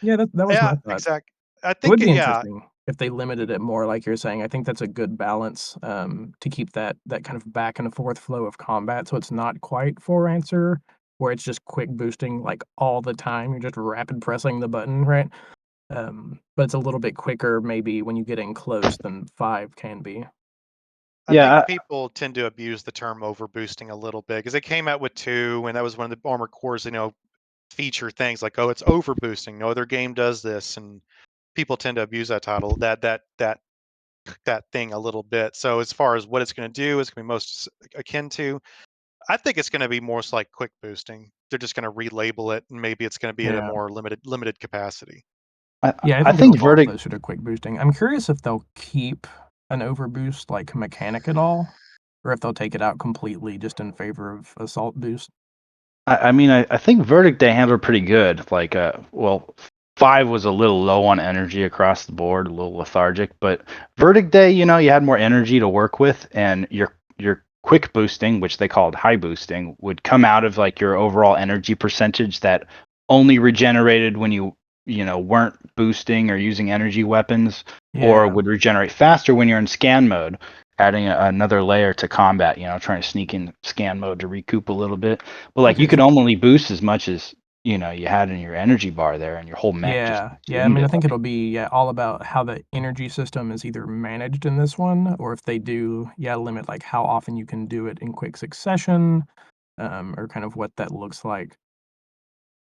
Yeah, that was my yeah, thought. exact. I It would think be yeah. interesting if they limited it more, like you're saying. I think that's a good balance to keep that kind of back and forth flow of combat, so it's not quite for answer where it's just quick boosting like all the time. You're just rapid pressing the button, right? But it's a little bit quicker maybe when you get in close than 5 can be. I think Yeah, people tend to abuse the term overboosting a little bit because they came out with 2, and that was one of the Armored Core's, feature things like, oh, it's overboosting. No other game does this, and people tend to abuse that title, that thing a little bit. So as far as what it's going to do, it's going to be most akin to. I think it's going to be more like quick boosting. They're just going to relabel it, and maybe it's going to be at a Yeah. more limited capacity. Yeah, I I think it'll think fall Verdict. closer to quick boosting. I'm curious if they'll keep an overboost like mechanic at all, or if they'll take it out completely just in favor of assault boost. I mean, I think Verdict they handled pretty good. Like, well, 5 was a little low on energy across the board, a little lethargic. But Verdict Day, you had more energy to work with, and your quick boosting, which they called high boosting, would come out of like your overall energy percentage that only regenerated when you weren't boosting or using energy weapons, or Yeah, would regenerate faster when you're in scan mode. Adding another layer to combat, trying to sneak in scan mode to recoup a little bit. But like you could interesting. only boost as much as you had in your energy bar there, and your whole mech just Yeah. I mean, consumed I it. think it'll be all about how the energy system is either managed in this one, or if they do limit like how often you can do it in quick succession, or kind of what that looks like.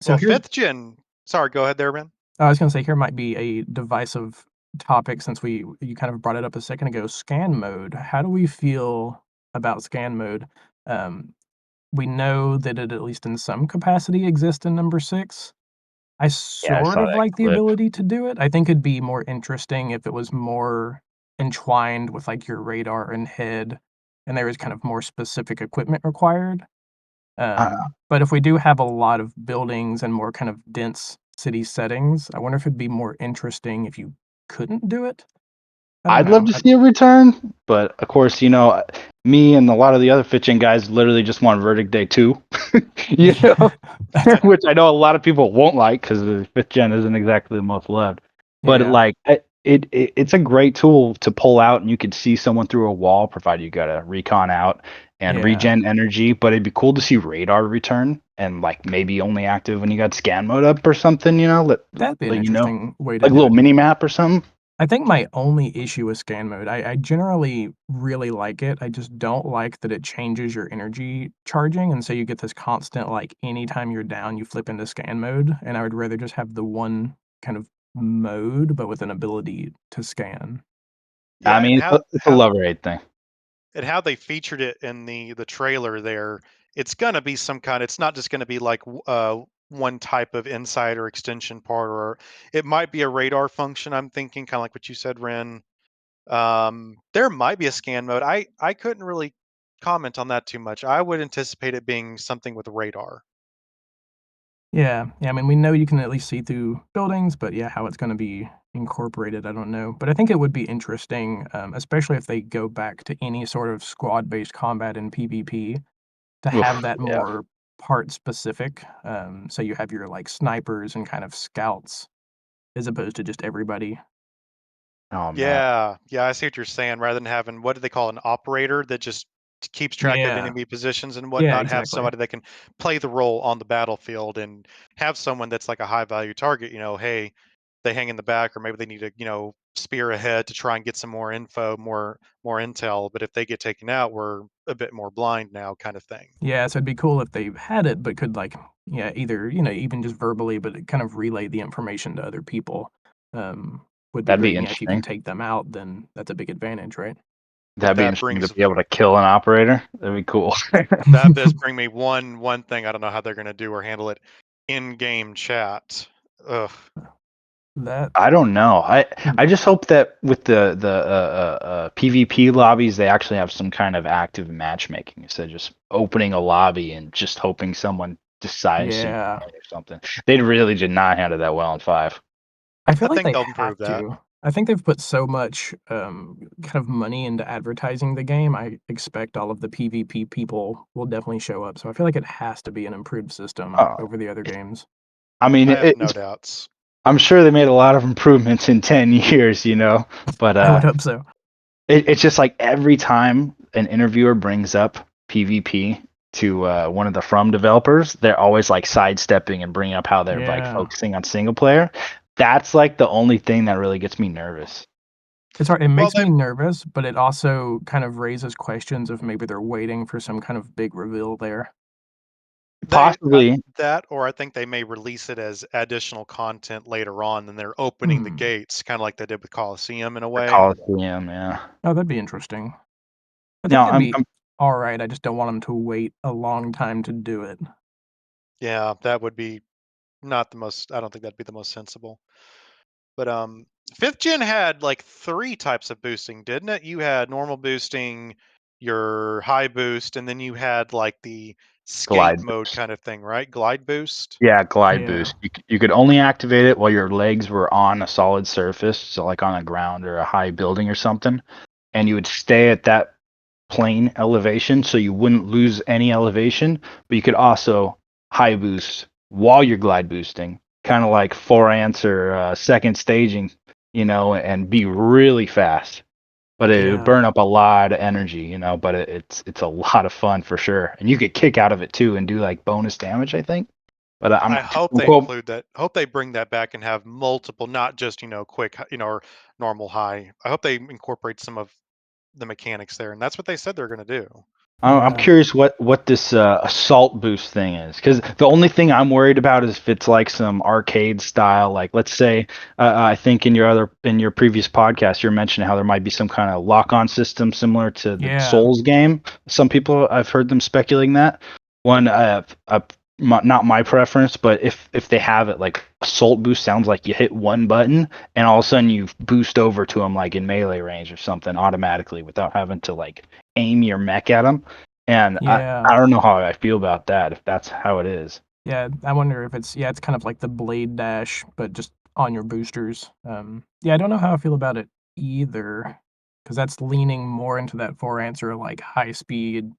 So Well, here's fifth gen. Sorry, go ahead there, man. I was gonna say here might be a divisive topic since you kind of brought it up a second ago. Scan mode. How do we feel about scan mode? Um, we know that it at least in some capacity exists in number 6. I Yeah, I sort saw of that like the clip. ability to do it. I think it'd be more interesting if it was more entwined with like your radar and head, and there was kind of more specific equipment required. I, But if we do have a lot of buildings and more kind of dense city settings, I wonder if it'd be more interesting if you couldn't do it? I don't I'd love know. to see a return, but of course, me and a lot of the other fitching guys literally just want Verdict Day 2, you know, That's which I know a lot of people won't like because the 5th gen isn't exactly the most loved. But yeah, it's a great tool to pull out, and you could see someone through a wall, provided you got a recon out and yeah. regen energy. But it'd be cool to see radar return and like maybe only active when you got scan mode up or something. That'd be an Let you know, interesting way to like a do little it. mini map or something. I think my only issue with scan mode, I generally really like it. I just don't like that it changes your energy charging, and so you get this constant, like, anytime you're down, you flip into scan mode, and I would rather just have the one kind of mode, but with an ability to scan. I Yeah, and mean, it's a love or hate thing. how they featured it in the trailer there, it's gonna be some kind. It's not just gonna be like one type of inside or extension part, or it might be a radar function. I'm thinking kind of like what you said, Ren. There might be a scan mode. I couldn't really comment on that too much. I would anticipate it being something with radar. Yeah, I mean, we know you can at least see through buildings, but yeah, how it's gonna be incorporated, I don't know. But I think it would be interesting, especially if they go back to any sort of squad-based combat in PvP, to have Oof, that yeah. more part specific. So you have your like snipers and kind of scouts as opposed to just everybody. Oh man. Yeah, I see what you're saying. Rather than having, what do they call, an operator that just keeps track of Yeah. enemy positions and Yeah, whatnot, have exactly. somebody that can play the role on the battlefield, and have someone that's like a high value target. Hey, they hang in the back, or maybe they need to, spear ahead to try and get some more info, more intel. But if they get taken out, we're a bit more blind now, kind of thing. Yeah, so it'd be cool if they had it, but could either, even just verbally, but it kind of relay the information to other people. Would be That'd be great. And yeah, if you can interesting. take them out, then that's a big advantage, right? That'd be That interesting to brings be able to kill an operator. That'd be cool. that does bring me one thing I don't know how they're going to do or handle it: in-game chat. Ugh. That I don't know. I hmm, I just hope that with the PvP lobbies, they actually have some kind of active matchmaking instead of just opening a lobby and just hoping someone decides to yeah. join or something. They really did not handle that well in 5. I feel I like think they they'll have improve that. to. I think they've put so much kind of money into advertising the game. I expect all of the PvP people will definitely show up. So I feel like it has to be an improved system Uh, over the other games. I mean, I have no doubts. I'm sure they made a lot of improvements in 10 years, but I would hope so. it's just like every time an interviewer brings up PvP to one of the From developers, they're always like sidestepping and bringing up how they're like Yeah. focusing on single player. That's like the only thing that really gets me nervous. It's hard. It Well, makes they me nervous, but it also kind of raises questions of maybe they're waiting for some kind of big reveal there. they Possibly that, or I think they may release it as additional content later on, and they're opening the Hmm. gates, kind of like they did with Coliseum in a the way. Coliseum, yeah. Oh, that'd be interesting. I think Now that'd I'm, be I'm all right. I just don't want them to wait a long time to do it. Yeah, that would be not the most. I don't think that'd be the most sensible. But fifth gen had like three types of boosting, didn't it? You had normal boosting, your high boost, and then you had like the skate glide mode boost. kind of thing, right? Glide boost. Yeah, glide Yeah. boost. You could only activate it while your legs were on a solid surface, so like on a ground or a high building or something, and you would stay at that plane elevation so you wouldn't lose any elevation, but you could also high boost while you're glide boosting, kind of like 4 ants or second staging, and be really fast. But it would Yeah. burn up a lot of energy, but it's a lot of fun for sure. And you could kick out of it too and do like bonus damage, I think. But I hope they well, include that. Hope they bring that back and have multiple, not just quick, or normal high. I hope they incorporate some of the mechanics there, and that's what they said they're going to do. I'm Yeah. curious what this assault boost thing is, because the only thing I'm worried about is if it's like some arcade style, like let's say, I think in your previous podcast you're mentioning how there might be some kind of lock-on system similar to the Yeah. Souls game. Some people, I've heard them speculating that. One, not my preference, but if they have it, like assault boost sounds like you hit one button and all of a sudden you boost over to them like in melee range or something automatically without having to like aim your mech at them. And I Yeah. don't know how I feel about that if that's how it is. Yeah. I wonder if it's kind of like the blade dash, but just on your boosters. Yeah, I don't know how I feel about it either, because that's leaning more into that four answer like high speed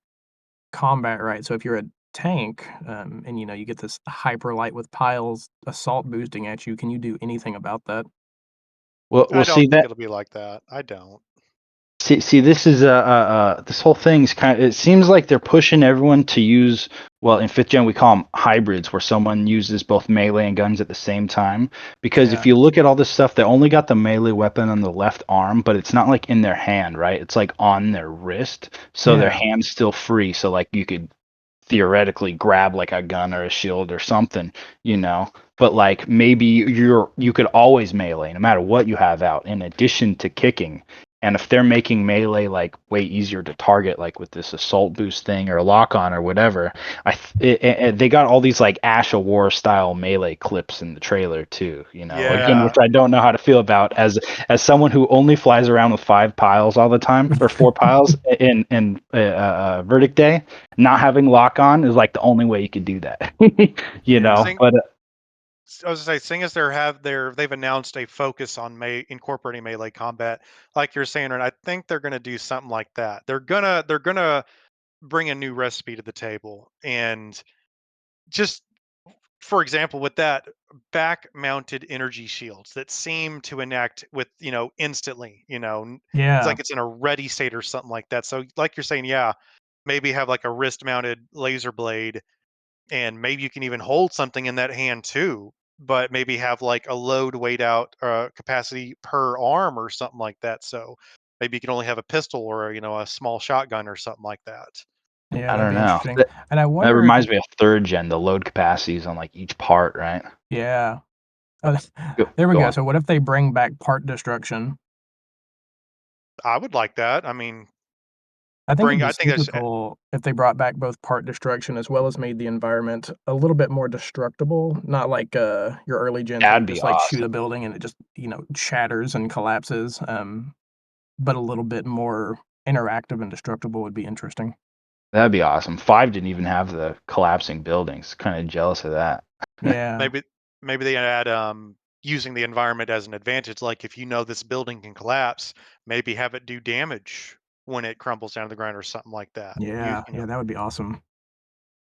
combat, right? So if you're a tank, and you get this hyper light with piles assault boosting at you, can you do anything about that? We'll I see don't think that. it'll be like that. I don't. See, this is this whole thing's kind of. It seems like they're pushing everyone to use. Well, in fifth gen, we call them hybrids, where someone uses both melee and guns at the same time. Because if Yeah. you look at all this stuff, they only got the melee weapon on the left arm, but it's not like in their hand, right? It's like on their wrist, so their Yeah. hand's still free. So like you could theoretically grab like a gun or a shield or something, But like maybe you could always melee no matter what you have out in addition to kicking. And if they're making melee like way easier to target, like with this assault boost thing or lock on or whatever, they got all these like Ash of War style melee clips in the trailer too. Again, Yeah. which I don't know how to feel about as someone who only flies around with 5 piles all the time or 4 piles in Verdict Day. Not having lock on is like the only way you could do that. Yeah. Sing, But I was gonna say, seeing as they've announced a focus on incorporating melee combat, like you're saying, and I think they're gonna do something like that. They're gonna bring a new recipe to the table, and just for example, with that back mounted energy shields that seem to enact with instantly, it's Yeah. like it's in a ready state or something like that. So like you're saying, yeah, maybe have like a wrist mounted laser blade, and maybe you can even hold something in that hand too. but maybe have like a load weight out capacity per arm or something like that. So maybe you can only have a pistol or a small shotgun or something like that. Yeah, I that'd don't be know. interesting. That, And I that wonder if reminds me of third gen, the load capacities on like each part, right? yeah. Oh, Go, there we go go. on. So what if they bring back part destruction? I would like that. I mean, I think it'd be I think super that's cool if they brought back both part destruction as well as made the environment a little bit more destructible. Not like your early gens where you That'd be just like shoot awesome. a building and it just, shatters and collapses. But a little bit more interactive and destructible would be interesting. That'd be awesome. 5 didn't even have the collapsing buildings. Kind of jealous of that. Yeah. maybe they add using the environment as an advantage. Like if this building can collapse, maybe have it do damage when it crumbles down to the ground or something like that. Yeah. Yeah, that would be awesome.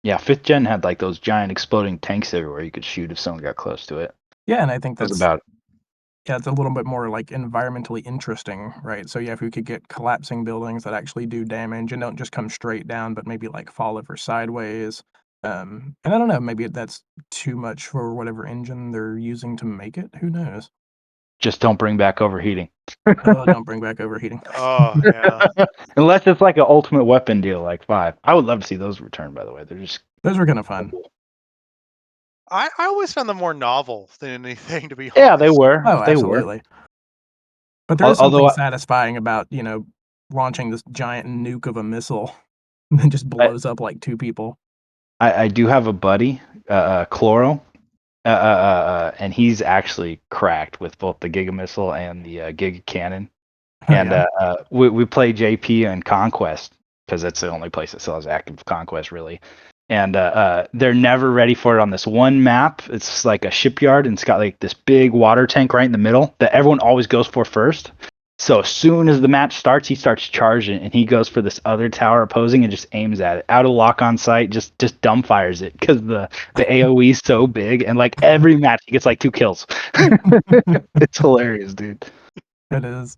Yeah, 5th gen had like those giant exploding tanks everywhere you could shoot if someone got close to it. Yeah, and I think That was that's about it. yeah, it's a little bit more like environmentally interesting, right? So yeah, if we could get collapsing buildings that actually do damage and don't just come straight down, but maybe like fall over sideways. And I don't know, maybe that's too much for whatever engine they're using to make it. Who knows? Just don't bring back overheating. Oh, don't bring back overheating. Oh yeah. Unless it's like an ultimate weapon deal like 5. I would love to see those return, by the way. They're just Those were kind of fun. I always found them more novel than anything, to be honest. Yeah, they were. Oh, They were. absolutely. But there is something Although satisfying about, launching this giant nuke of a missile and then just blows up like 2 people. I do have a buddy, Chloro, and he's actually cracked with both the Giga Missile and the Giga Cannon. Oh, And yeah. we play JP and Conquest because that's the only place that still has active Conquest, really. And they're never ready for it on this one map. It's like a shipyard, and it's got like this big water tank right in the middle that everyone always goes for first. So as soon as the match starts, he starts charging, and he goes for this other tower opposing and just aims at it out of lock on sight, just dumbfires it because the AOE is so big, and like every match he gets like 2 kills. It's hilarious, dude. It is.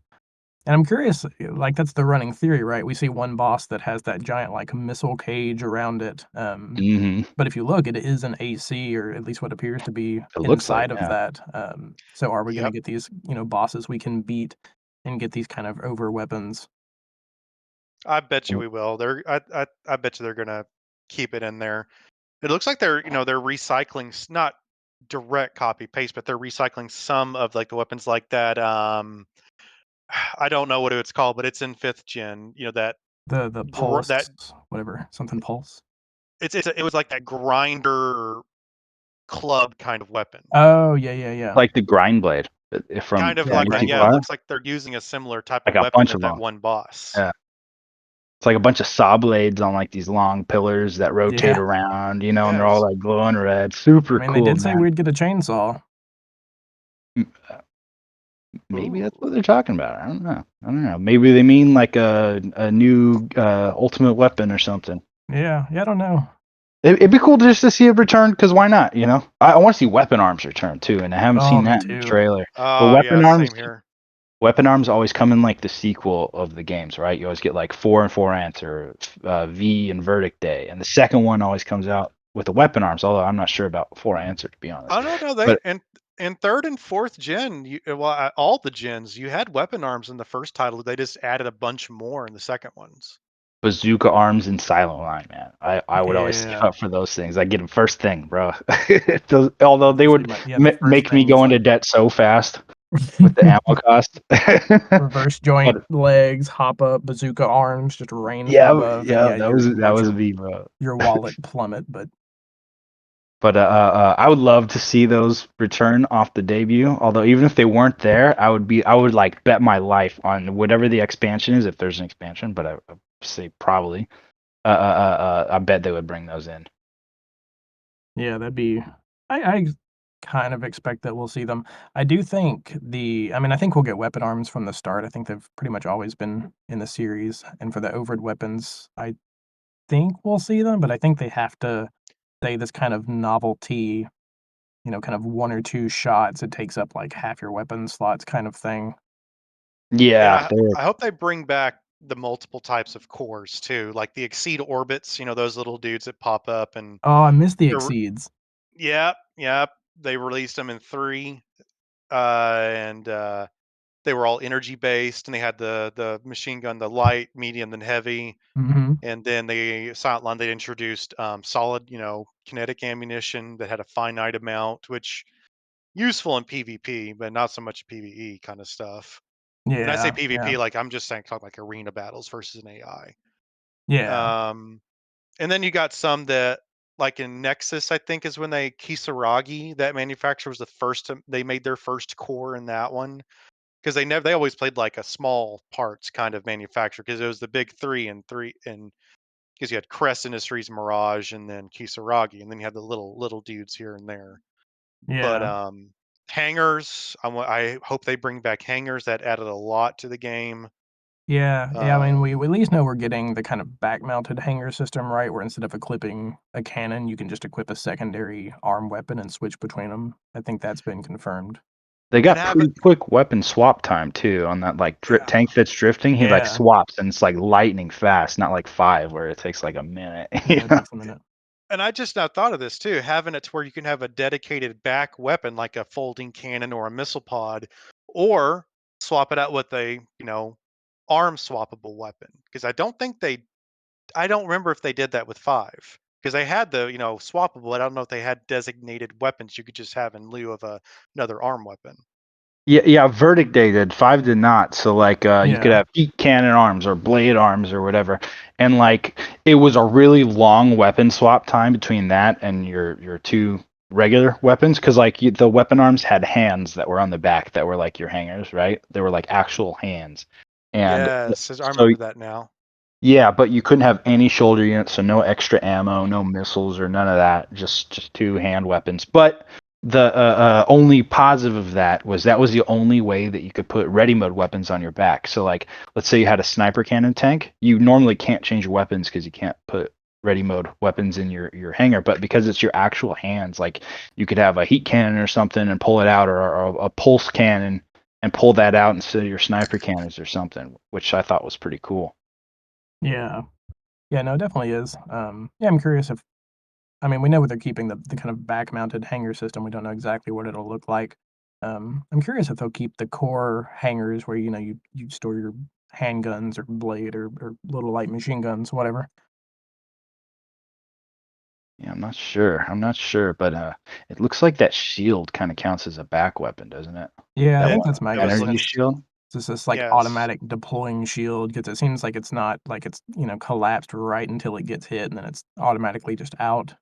And I'm curious, like that's the running theory, right? We see one boss that has that giant like missile cage around it. Mm-hmm. But if you look, it is an AC, or at least what appears to be It looks like, inside of yeah. that. So are we going Yep. to get these, bosses we can beat and get these kind of over weapons? I bet you we will. I bet you they're gonna keep it in there. It looks like they're recycling, not direct copy paste, but they're recycling some of like the weapons like that. I don't know what it's called, but it's in 5th gen. That The pulse, that whatever, something pulse. it was like that grinder club kind of weapon. Oh yeah, yeah, yeah. Like the grind blade from Kind of Yeah, like that. grind Yeah, it blade. 1.5. looks like they're using a similar type Like of a weapon bunch at of that them. one boss. Yeah. It's like a bunch of saw blades on like these long pillars that rotate Yeah. around, and they're all Yes. like glowing red. Super I mean, they cool, did say man. we'd get a chainsaw. Maybe that's what they're talking about. I don't know. Maybe they mean like a new ultimate weapon or something. Yeah, I don't know. It'd be cool just to see it return, because why not? I want to see weapon arms return too, and I haven't Oh, seen me that in the too. trailer. But Oh yeah, same here. weapon arms always come in like the sequel of the games, right? You always get like 4 and 4 Answer, V and Verdict Day, and the second one always comes out with the weapon arms. Although I'm not sure about 4 Answer, to be honest. Oh no, But in 3rd and 4th gen, all the gens, you had weapon arms in the first title. They just added a bunch more in the second ones. bazooka arms and silent line, man. I would always save Yeah. up for those things. I get them first thing, bro. Although they would the first make me thing go is into debt so fast with the ammo cost. reverse joint legs, hop up, bazooka arms, just rain Yeah, from above, and yeah, yeah, that you watch was me, bro. your wallet plummet. But But I would love to see those return off the debut. Although even if they weren't there, I would like bet my life on whatever the expansion is, if there's an expansion. But I say probably. I bet they would bring those in. yeah, that'd be. I kind of expect that we'll see them. I do think I think we'll get weapon arms from the start. I think they've pretty much always been in the series, and for the overed weapons, I think we'll see them. But I think they have to say this kind of novelty, kind of 1 or 2 shots. It takes up like half your weapon slots, kind of thing. Yeah, And I hope they bring back the multiple types of cores too, like the Exceed orbits. Those little dudes that pop up and Oh, I miss the they're- exceeds. Yep, yep. they released them in 3, and they were all energy based, and they had the machine gun, the light, medium, and heavy. Mm-hmm. And then Silent Line, they introduced solid, kinetic ammunition that had a finite amount, which useful in PvP, but not so much PvE kind of stuff. And I say Yeah, PvP yeah, like I'm just saying talk like arena battles versus an AI. yeah, And then you got some that, like in Nexus, I think is when Kisaragi, that manufacturer was the first they made their first core in that one, because they always played like a small parts kind of manufacturer, because it was the big three and because you had Crest Industries, Mirage, and then Kisaragi, and then you had the little dudes here and there. But yeah. hangars, I hope they bring back hangars. That added a lot to the game. Yeah, yeah, I mean, we Um, at least know we're getting the kind of back-mounted hanger system, right? Where instead of equipping a cannon, you can just equip a secondary arm weapon and switch between them. I think that's been confirmed. They and got have it, pretty quick weapon swap time too on that like yeah. tank that's drifting. He like Yeah, swaps and it's like lightning fast, not like 5 where it takes like a minute. yeah, it takes a minute. And I just now thought of this too, having it to where you can have a dedicated back weapon like a folding cannon or a missile pod, or swap it out with a, arm swappable weapon. Because I don't remember if they did that with 5. Because they had the, swappable. I don't know if they had designated weapons you could just have in lieu of another arm weapon. Yeah, Verdict Day did. 5 did not. So like you could Yeah, have heat cannon arms or blade arms or whatever. And like it was a really long weapon swap time between that and your 2 regular weapons, cuz like the weapon arms had hands that were on the back that were like your hangers, right? They were like actual hands. And Yes, I so remember that now. yeah, but you couldn't have any shoulder units, so no extra ammo, no missiles or none of that. Just 2 hand weapons. But the only positive of that was the only way that you could put ready mode weapons on your back. So like, let's say you had a sniper cannon tank, you normally can't change your weapons because you can't put ready mode weapons in your hanger. But because it's your actual hands, like you could have a heat cannon or something and pull it out, or a pulse cannon and pull that out instead of your sniper cannons or something, which I thought was pretty cool. yeah, yeah. No, it definitely is. Yeah, I'm curious if I mean we know they're keeping the kind of back-mounted hanger system. We don't know exactly what it'll look like. I'm curious if they'll keep the core hangers where you store your handguns or blade or little light machine guns, whatever. Yeah, I'm not sure. I'm not sure, but it looks like that shield kind of counts as a back weapon, doesn't it? Yeah, I That think It one, that's my it guess. was energy looking, Since shield. it's this like yes. automatic deploying shield, because it seems like it's not like it's collapsed right until it gets hit, and then it's automatically just out.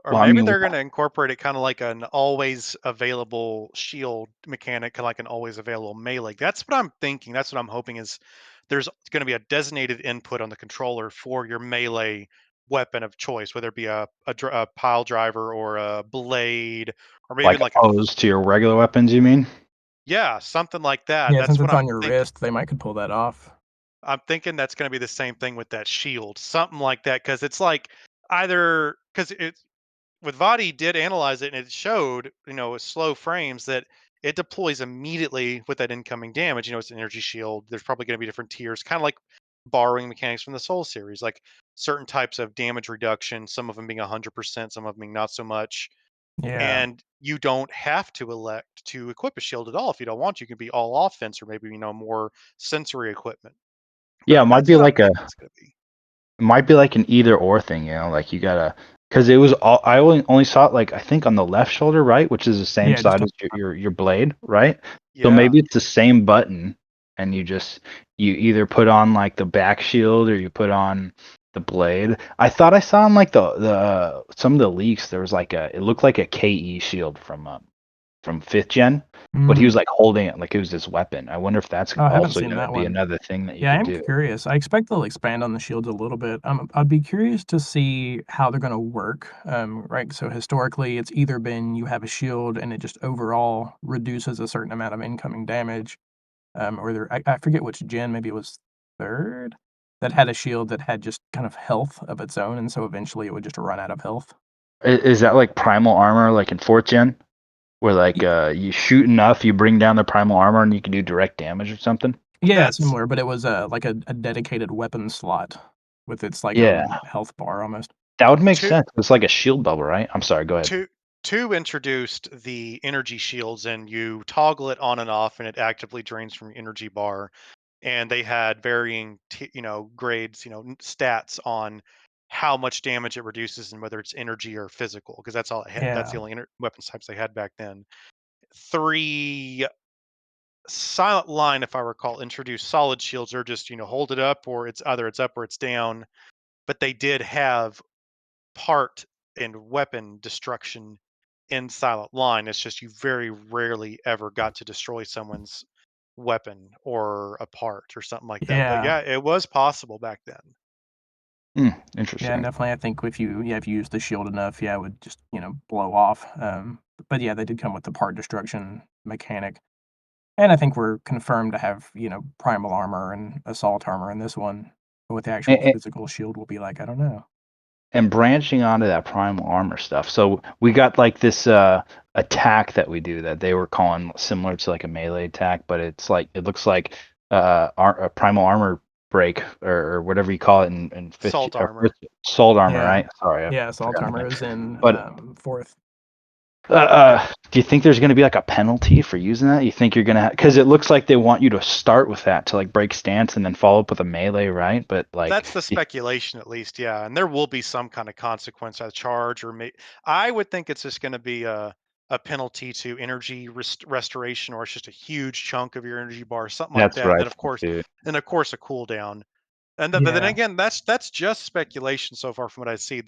Or Well, I maybe mean, they're going to incorporate it kind of like an always available shield mechanic, kind of like an always available melee. That's what I'm thinking. That's what I'm hoping is there's going to be a designated input on the controller for your melee weapon of choice, whether it be a pile driver or a blade, or maybe like even like opposed to your regular weapons, you mean? yeah, something like that. Yeah, That's since what it's on I'm your thinking. wrist, they might could pull that off. I'm thinking that's going to be the same thing with that shield, something like that, because it's like either because it's with Vadi did analyze it and it showed, with slow frames that it deploys immediately with that incoming damage. It's an energy shield. There's probably going to be different tiers, kind of like borrowing mechanics from the Soul series, like certain types of damage reduction, some of them being 100%, some of them being not so much. Yeah. And you don't have to elect to equip a shield at all if you don't want. You can be all offense or maybe, more sensory equipment. Yeah, But that's what I'm thinking it's going to be. it might be like an either or thing, like you gotta, because it was all I only saw it like I think on the left shoulder, right, which is the same Yeah, just side a as your blade, right? So Yeah. maybe it's the same button, and you either put on like the back shield or you put on the blade. I thought I saw in like the some of the leaks there was like it looked like a KE shield from 5th gen, but he was like holding it like it was his weapon. I wonder if that's Oh, I haven't also seen gonna that be one. another thing that you Yeah, I could am do. curious. I expect they'll expand on the shields a little bit. I'd be curious to see how they're gonna work. Right. So historically, it's either been you have a shield and it just overall reduces a certain amount of incoming damage, or I forget which gen, maybe it was 3rd, that had a shield that had just kind of health of its own, and so eventually it would just run out of health. Is that like primal armor, like in 4th gen, where like you shoot enough, you bring down the primal armor, and you can do direct damage or something? Yeah, That's similar, but it was, like a dedicated weapon slot with its, like, Yeah, own health bar almost. that would make two sense. It's like a shield bubble, right? I'm sorry. Go ahead. 2 introduced the energy shields, and you toggle it on and off, and it actively drains from your energy bar. And they had varying, grades, stats on how much damage it reduces and whether it's energy or physical, because that's all it had. That's Yeah. the only weapons types they had back then. 3 Silent Line, if I recall, introduced solid shields, or just hold it up, or it's either it's up or it's down. But they did have part and weapon destruction in Silent Line. It's just you very rarely ever got to destroy someone's weapon or a part or something like that. But Yeah. yeah, it was possible back then. Yeah, Interesting. definitely. I think if you use the shield enough, it would just blow off. But yeah, they did come with the part destruction mechanic, and I think we're confirmed to have primal armor and assault armor in this one. But what the actual And, physical shield will be like, I don't know. and branching onto that primal armor stuff, so we got like this attack that we do that they were calling similar to like a melee attack, but it's like it looks like a primal armor break or whatever you call it in fifth Salt or armor. assault armor, Yeah. right? Sorry, I Yeah, assault forgot the armor name. is in But 4th. do you think there's going to be like a penalty for using that? You think you're going to, because it looks like they want you to start with that to like break stance and then follow up with a melee, right? But like, That's the speculation, at least, yeah. And there will be some kind of consequence, a charge, or I would think it's just going to be a penalty to energy restoration, or it's just a huge chunk of your energy bar, something like that's that. what And I then, think too. a cooldown. But then Yeah. again, that's just speculation so far from what I see.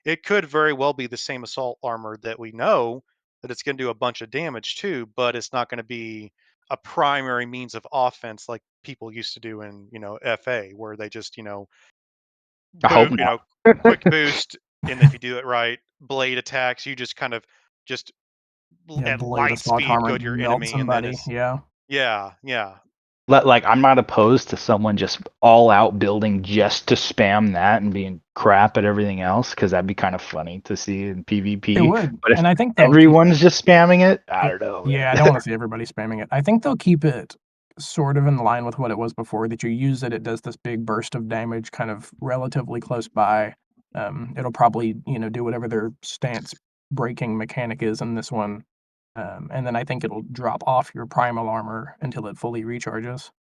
It could very well be the same assault armor that we know that it's going to do a bunch of damage too, but it's not going to be a primary means of offense like people used to do in FA, where they just I hope boom, not. quick boost, and if you do it right, blade attacks. You just kind of just Yeah, at blade light assault speed armor go to your melt enemy, and then somebody. it's Yeah. yeah. Like, I'm not opposed to someone just all out building just to spam that and being crap at everything else, because that'd be kind of funny to see in It PvP. would. But if And I think they'll keep everyone's just spamming it, I don't know, Yeah, I man. don't wanna see everybody spamming it. I think they'll keep it sort of in line with what it was before, that you use it, it does this big burst of damage kind of relatively close by. It'll probably, do whatever their stance breaking mechanic is in this one. And then I think it'll drop off your primal armor until it fully recharges.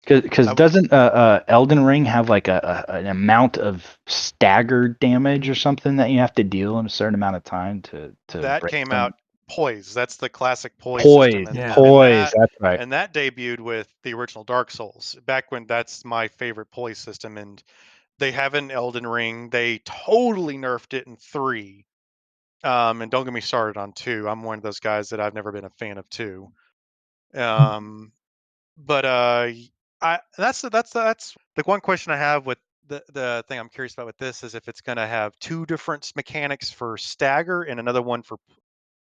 Because I, doesn't Elden Ring have like an amount of staggered damage or something that you have to deal in a certain amount of time to that break came out some poise. That's the classic poise system, poise? and Yeah. and Poise, that that's right. and that debuted with the original Dark Souls back when. That's my favorite poise system, and they have an Elden Ring. They totally nerfed it in 3. And don't get me started on 2. I'm one of those guys that I've never been a fan of 2. Um, but that's the one question I have with the thing I'm curious about with this is if it's going to have 2 different mechanics for stagger and another one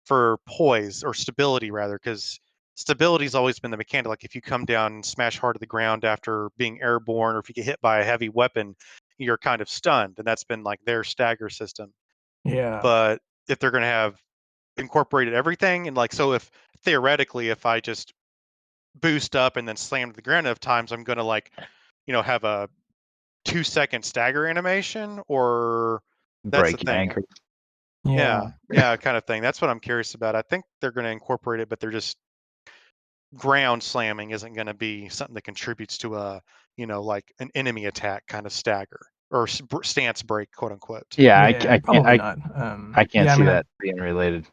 for poise, or stability rather, because stability's always been the mechanic. Like if you come down and smash hard to the ground after being airborne, or if you get hit by a heavy weapon, you're kind of stunned, and that's been like their stagger system. Yeah. But if they're going to have incorporated everything, and like, so if theoretically, if I just boost up and then slam to the ground enough times, I'm going to like have a 2-second stagger animation, or that's the Break your thing. anchor. Yeah. Yeah, kind of thing. That's what I'm curious about. I think they're going to incorporate it, but they're just ground slamming isn't going to be something that contributes to a like an enemy attack kind of stagger, or stance break, quote unquote. Yeah, Yeah, probably not. I can't Yeah, I see mean, that being related.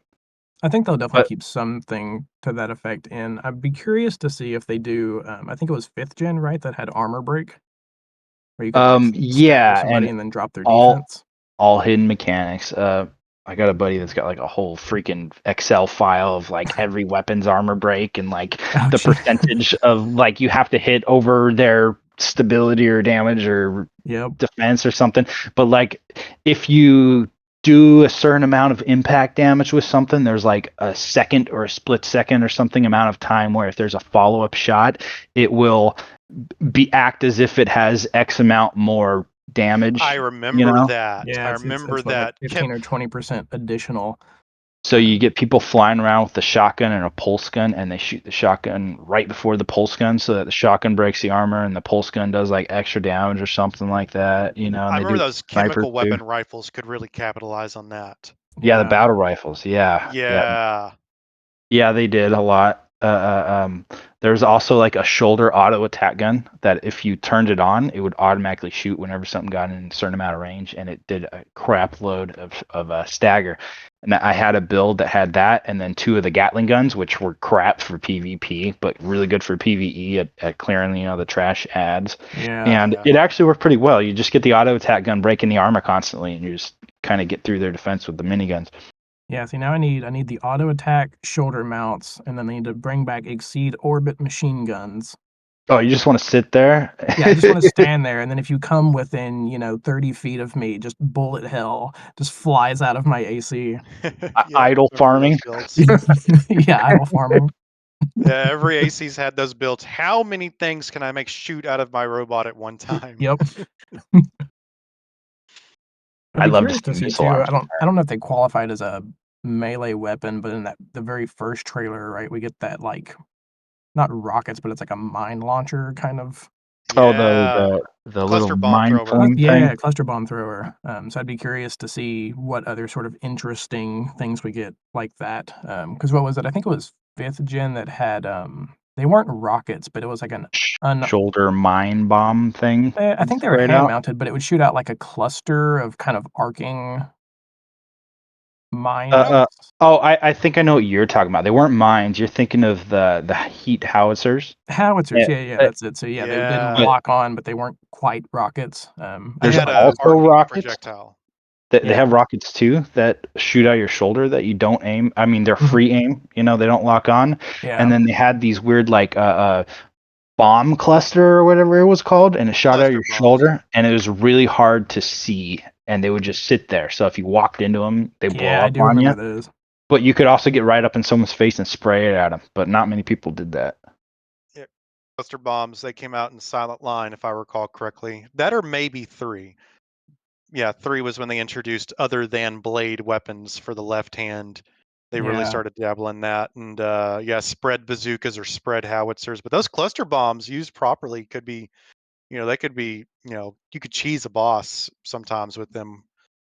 I think they'll definitely But keep something to that effect in. I'd be curious to see if they do, I think it was 5th gen, right, that had armor break, where you could, like, s stagger yeah, somebody and and then drop their all defense. all hidden mechanics. I got a buddy that's got like a whole freaking Excel file of like every weapon's armor break and like Oh, the gee. percentage of like you have to hit over their stability or damage or Yep. defense or something. But like if you do a certain amount of impact damage with something, there's like a second or a split second or something amount of time where if there's a follow-up shot, it will act as if it has X amount more damage, I you remember know? that. Yeah, I it's remember what, like, that. 15 or 20% additional. So you get people flying around with the shotgun and a pulse gun, and they shoot the shotgun right before the pulse gun, so that the shotgun breaks the armor, and the pulse gun does like extra damage or something like that, you know. And I they remember do those snipers chemical too. weapon rifles could really capitalize on that. Yeah, the battle rifles. Yeah. Yeah. Yeah, they did a lot. There's also like a shoulder auto attack gun that if you turned it on, it would automatically shoot whenever something got in a certain amount of range, and it did a crap load of stagger. And I had a build that had that, and then 2 of the Gatling guns, which were crap for PvP, but really good for PvE at clearing the trash ads. Yeah. And it actually worked pretty well. You just get the auto attack gun breaking the armor constantly, and you just kind of get through their defense with the miniguns. Yeah, see now I need the auto attack shoulder mounts, and then I need to bring back exceed orbit machine guns. Oh, you just want to sit there? Yeah, I just want to stand there, and then if you come within 30 feet of me, just bullet hell just flies out of my AC. Idle farming. Yeah, idle farming. Yeah, every AC's had those builds. How many things can I make shoot out of my robot at one time? Yep. I I'd be love curious to see missile too. arms. I don't know if they qualified as a melee weapon, but in the very first trailer, right, we get that like not rockets, but it's like a mine launcher kind of. Oh, Yeah. the Cluster little bomb mine thrower. thing. Yeah, cluster bomb thrower. So I'd be curious to see what other sort of interesting things we get like that. Because what was it? I think it was 5th gen that had they weren't rockets, but it was like Shoulder mine bomb thing. I think they were hand mounted, but it would shoot out like a cluster of kind of arcing mines. I think I know what you're talking about. They weren't mines. You're thinking of the heat howitzers. Howitzers, yeah, that's it. So yeah, they didn't Yeah. lock on, but they weren't quite rockets. There's had a also arcing rockets. projectile. They have rockets too that shoot out your shoulder that you don't aim. I mean, they're free aim. They don't lock on. Yeah. And then they had these weird like bomb cluster or whatever it was called, and it shot out your shoulder, and it was really hard to see. And they would just sit there. So if you walked into them, they blow up on you. Those. But you could also get right up in someone's face and spray it at them. But not many people did that. Yeah, cluster bombs. They came out in Silent Line, if I recall correctly. That or maybe 3. Yeah, 3 was when they introduced other than blade weapons for the left hand. They really started dabbling that, and spread bazookas or spread howitzers. But those cluster bombs used properly could be, they could be, you could cheese a boss sometimes with them.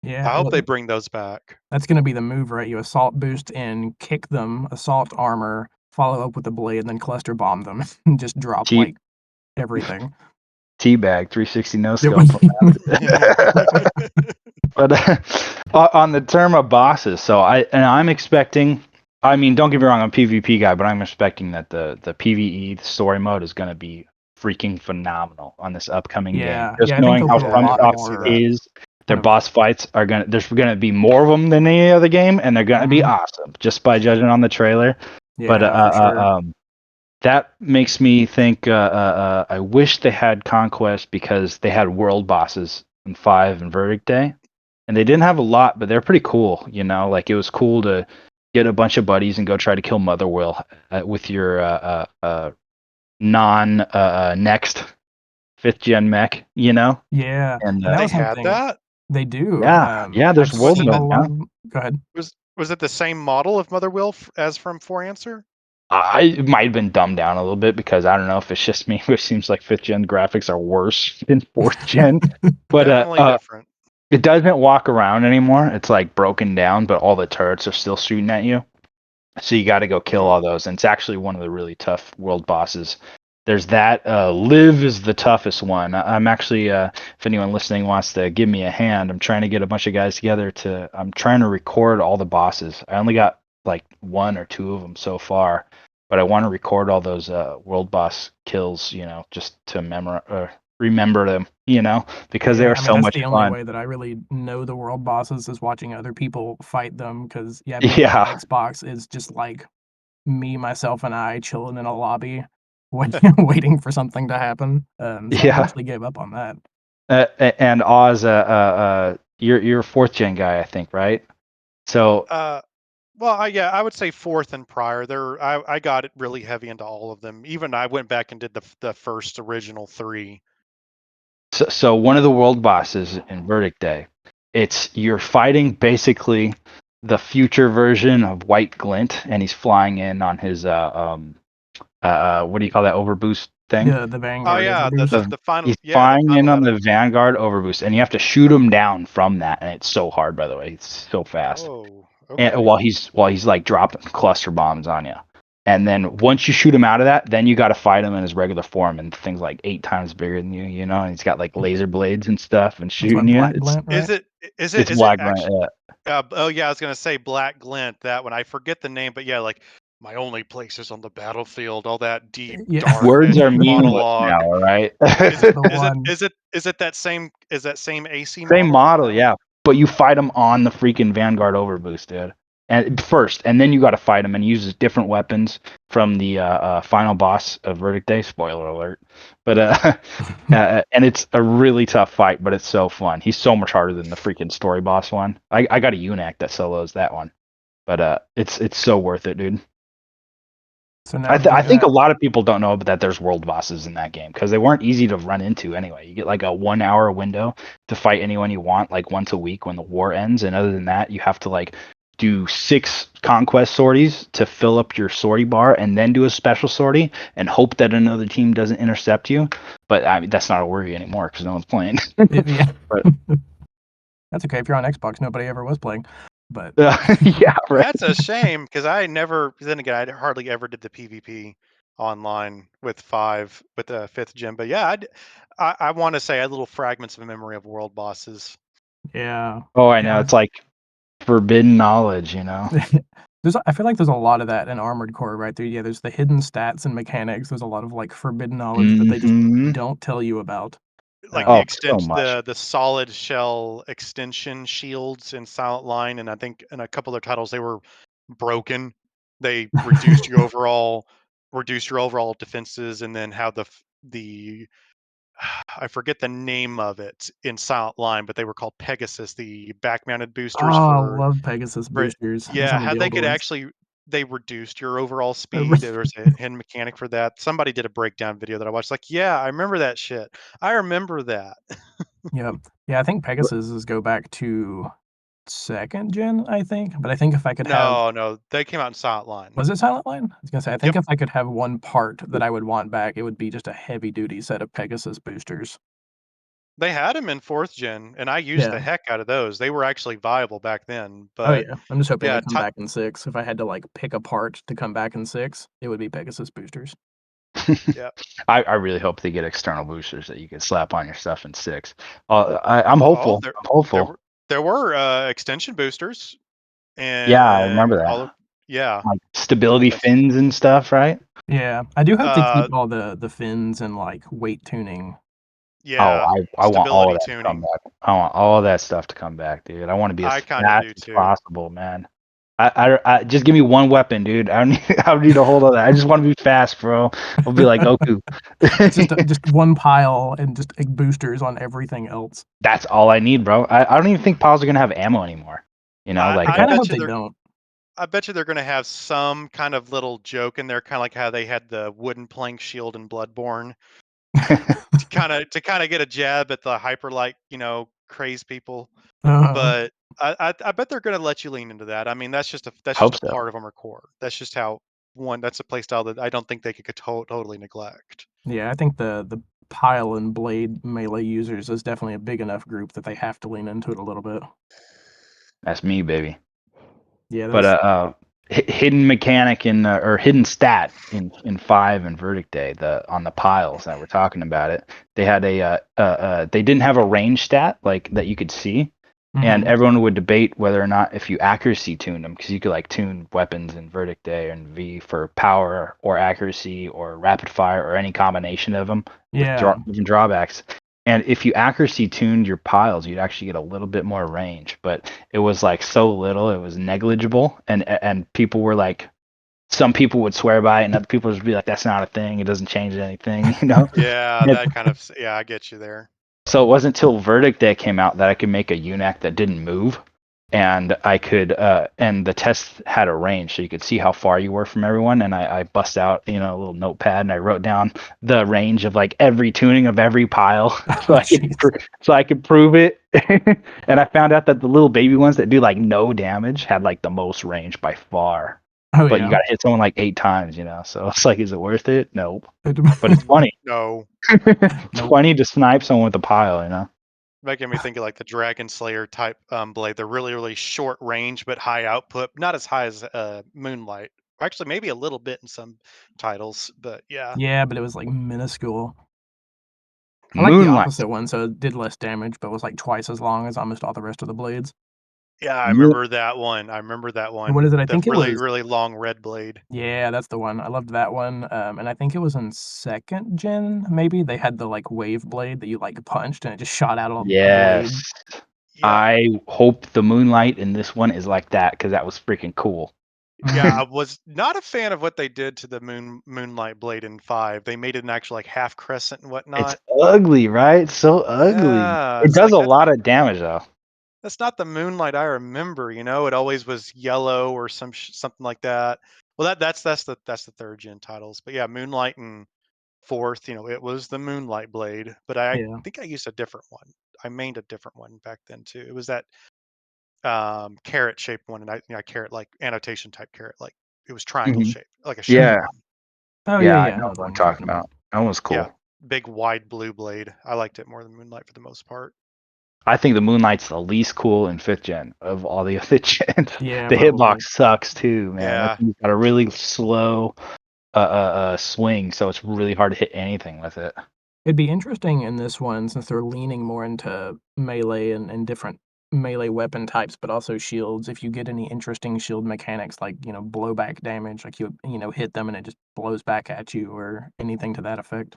Yeah, I hope they bring those back. That's going to be the move, right? You assault boost and kick them, assault armor, follow up with the blade, and then cluster bomb them and just drop like everything. Teabag 360 no scope. But on the term of bosses, so I'm expecting. I mean, don't get me wrong, I'm a PvP guy, but I'm expecting that the PvE the story mode is going to be freaking phenomenal on this upcoming game. Just knowing how FromSoft is, their boss fights are there's gonna be more of them than any other game, and they're gonna be awesome just by judging on the trailer. Yeah, but that makes me think. I wish they had Conquest because they had world bosses in 5 and Verdict Day, and they didn't have a lot, but they're pretty cool. Like it was cool to get a bunch of buddies and go try to kill Motherwell with your next 5th gen mech. Yeah, and they had that. They do. Yeah, there's world mode. Go ahead. Was it the same model of Motherwell as from 4 Answer? It might have been dumbed down a little bit because I don't know if it's just me, which seems like 5th gen graphics are worse than 4th gen. But different. It doesn't walk around anymore. It's like broken down, but all the turrets are still shooting at you. So you got to go kill all those. And it's actually one of the really tough world bosses. There's that. Liv is the toughest one. I'm actually, if anyone listening wants to give me a hand, I'm trying to get a bunch of guys together I'm trying to record all the bosses. I only got like 1 or 2 of them so far, but I want to record all those world boss kills, just to remember them, because they are so much fun. The only way that I really know the world bosses is watching other people fight them, because Xbox is just like me, myself, and I chilling in a lobby waiting for something to happen. So I actually gave up on that. And Oz, you're a 4th gen guy, I think, right? So well, I would say 4th and prior. I got it really heavy into all of them. Even I went back and did the first original 3. So one of the world bosses in Verdict Day, you're fighting basically the future version of White Glint, and he's flying in on his what do you call that, overboost thing. The Oh Vanguard yeah, overboost. the final. He's Yeah, the flying final in on battle. the Vanguard overboost, and you have to shoot him down from that, and it's so hard. By the way, it's so fast. Oh, And okay. while he's like dropping cluster bombs on you, and then once you shoot him out of that, then you got to fight him in his regular form, and things like 8 times bigger than you. You know, and he's got like laser blades and stuff, and That's what shooting you. Black Glint, right? Is It's it Black Grunt. actually? Yeah. Oh yeah, I was gonna say Black Glint. That one, I forget the name, but yeah, like my only place is on the battlefield. All that deep, Yeah. dark Words are edged meaningless now, monologue. all right? Is it The is it one. is it that same AC Same model? model, That one? yeah. But you fight him on the freaking Vanguard overboost, dude. And first, and then you got to fight him, and he uses different weapons from the final boss of Verdict Day. Spoiler alert! But and it's a really tough fight, but it's so fun. He's so much harder than the freaking story boss one. I got a UNAC that solos that one, but it's so worth it, dude. So now I think a lot of people don't know that there's world bosses in that game because they weren't easy to run into anyway. You get like a 1 hour window to fight anyone you want, like once a week when the war ends, and other than that, you have to like do 6 conquest sorties to fill up your sortie bar, and then do a special sortie and hope that another team doesn't intercept you. But I mean, that's not a worry anymore because no one's playing. yeah. But That's okay. If you're on Xbox, nobody ever was playing. But yeah, right. That's a shame because I never. Then again, I hardly ever did the PvP online with the 5th gen. But yeah, I want to say I had little fragments of memory of world bosses. yeah. Oh, I know. Yeah. It's like forbidden knowledge, you know. I feel like there's a lot of that in Armored Core, right? There, yeah, there's the hidden stats and mechanics. There's a lot of like forbidden knowledge that they just Mhm. don't tell you about. Like Oh, so much. the solid shell extension shields in Silent Line, and I think in a couple of titles they were broken. They reduced your overall defenses, and then how the I forget the name of it in Silent Line, but they were called Pegasus, the back-mounted Oh, boosters I for love Pegasus boosters in yeah, some of how the they old could ones. actually they reduced your overall speed. There was a hidden mechanic for that. Somebody did a breakdown video that I watched. Like, yeah, I remember that shit. I remember that. Yeah. Yeah, I think Pegasuses go back to 2nd gen, I think. But I think if I could have No, they came out in Silent Line. was it Silent Line? I was gonna say, I think Yep, if I could have one part that I would want back, it would be just a heavy duty set of Pegasus boosters. they had them in 4th gen, and I used Yeah. the heck out of those. They were actually viable back then. Oh, But yeah. I'm just hoping yeah, they come back in 6. If I had to, like, pick a part to come back in 6, it would be Pegasus boosters. yeah. I really hope they get external boosters that you can slap on your stuff in 6. I'm Oh, hopeful. I'm there hopeful. were extension boosters, Yeah, I remember and that. all of yeah. Like stability That's fins and stuff, right? Yeah. I do hope they uh keep all the fins and, like, weight tuning. Oh, yeah, I want all of stability that to come tuning. back. I want all of that stuff to come back, dude. I want to be as I kind of fast do as too. possible, man. I just give me one weapon, dude. I don't need I don't need a whole other. I just want to be fast, bro. I'll be like Goku. It's just one pile and just, like, boosters on everything else. That's all I need, bro. I don't even think piles are gonna have ammo anymore. You know, like I I kinda bet hope you they they're don't. I bet you they're gonna have some kind of little joke in there, kind of like how they had the wooden plank shield in Bloodborne to kind of get a jab at the hyperlight, craze people. Uh, But I bet they're gonna let you lean into that. I mean, that's just hope a so. part of Armored Core. That's just how that's a play style that I don't think they could totally neglect. yeah, I think the pile and blade melee users is definitely a big enough group that they have to lean into it a little bit. That's me, baby. Yeah, But those hidden mechanic in or hidden stat in 5 and Verdict Day, the on the piles that we're talking about it, they had they didn't have a range stat like that you could see, and Mhm. everyone would debate whether or not if you accuracy tuned them, because you could like tune weapons in Verdict Day and V for power or accuracy or rapid fire or any combination of them with Yeah. different drawbacks. And if you accuracy tuned your piles, you'd actually get a little bit more range, but it was like so little, it was negligible, and people were like, some people would swear by it, and other people would be like, "That's not a thing. It doesn't change anything," you know. Yeah, And that kind of yeah, I get you there. so it wasn't until Verdict Day came out that I could make a UNAC that didn't move, and I could and the test had a range, so you could see how far you were from everyone. And I bust out a little notepad and I wrote down the range of like every tuning of every pile, so Oh, jeez. I could prove it. And I found out that the little baby ones that do like no damage had like the most range by far. Oh but you yeah. got to hit someone like 8 times, So it's like, is it worth it? Nope. But it's funny. No. It's Nope. funny to snipe someone with a pile, Making me think of like the Dragon Slayer type blade. They're really, really short range, but high output. Not as high as Moonlight. Actually, maybe a little bit in some titles, but yeah. Yeah, but it was like minuscule. I like the Moonlight. opposite one, so it did less damage, but was like twice as long as almost all the rest of the blades. Yeah, I Moon- remember that one. I remember that one. What is it? I The think it really, was. really long red blade. Yeah, that's the one. I loved that one. And I think it was in second gen, maybe. They had the like wave blade that you like punched and it just shot out a blade. Yes. Yep. I hope the Moonlight in this one is like that because that was freaking cool. Yeah, Mhm. I was not a fan of what they did to the Moonlight blade in 5. They made it an actual like half crescent and It's whatnot. ugly, right? It's so ugly. Yeah, It it's does like a lot of damage though. that's not the Moonlight I remember. It always was yellow or something like that. Well, that's the third gen titles, but yeah, Moonlight and fourth, it was the Moonlight blade, but I Yeah. think I used a different one. I mained a different one back then too. It was that carrot shaped one, and carrot like annotation type carrot, like it was triangle Mhm. shaped, like a Yeah, shiny one. Oh yeah, yeah, I yeah. I know know the what I'm one you're talking talking about. about. That one's Yeah, cool. big wide blue blade. I liked it more than Moonlight for the most part. I think the Moonlight's the least cool in 5th gen of all the other gens. Yeah, The hitbox probably. sucks too, man. That Yeah, thing's got a really slow swing, so it's really hard to hit anything with it. It'd be interesting in this one since they're leaning more into melee and different melee weapon types, but also shields. If you get any interesting shield mechanics like, blowback damage, like you hit them and it just blows back at you or anything to that effect.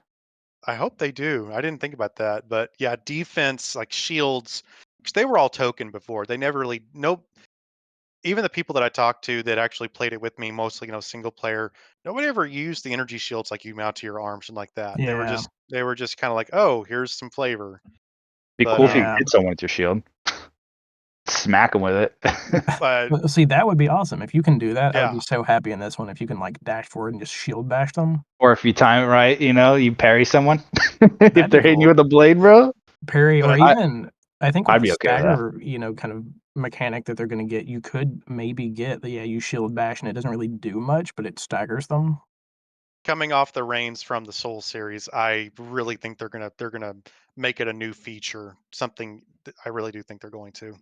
I hope they do. I didn't think about that, but yeah, defense like shields, because they were all token before. They never really nope. Even the people that I talked to that actually played it with me, mostly single player, nobody ever used the energy shields like you mount to your arms and like that. They were Yeah. just they were just kind of like, oh, here's some flavor. Be But cool if you could Yeah. hit someone with your shield. Smack them with it. but Well, see, that would be awesome. If you can do that, I would yeah, be so happy in this one if you can, like, dash forward and just shield bash them. Or if you time it right, you parry someone. If That'd be they're hitting you cool. with a blade, bro, Parry but or even I think with I'd the be okay with that. stagger, kind of mechanic that they're gonna get, you could maybe get the you shield bash and it doesn't really do much, but it staggers them. coming off the reins from the Soul series, I really think they're gonna make it a new feature. Something that I really do think they're going to.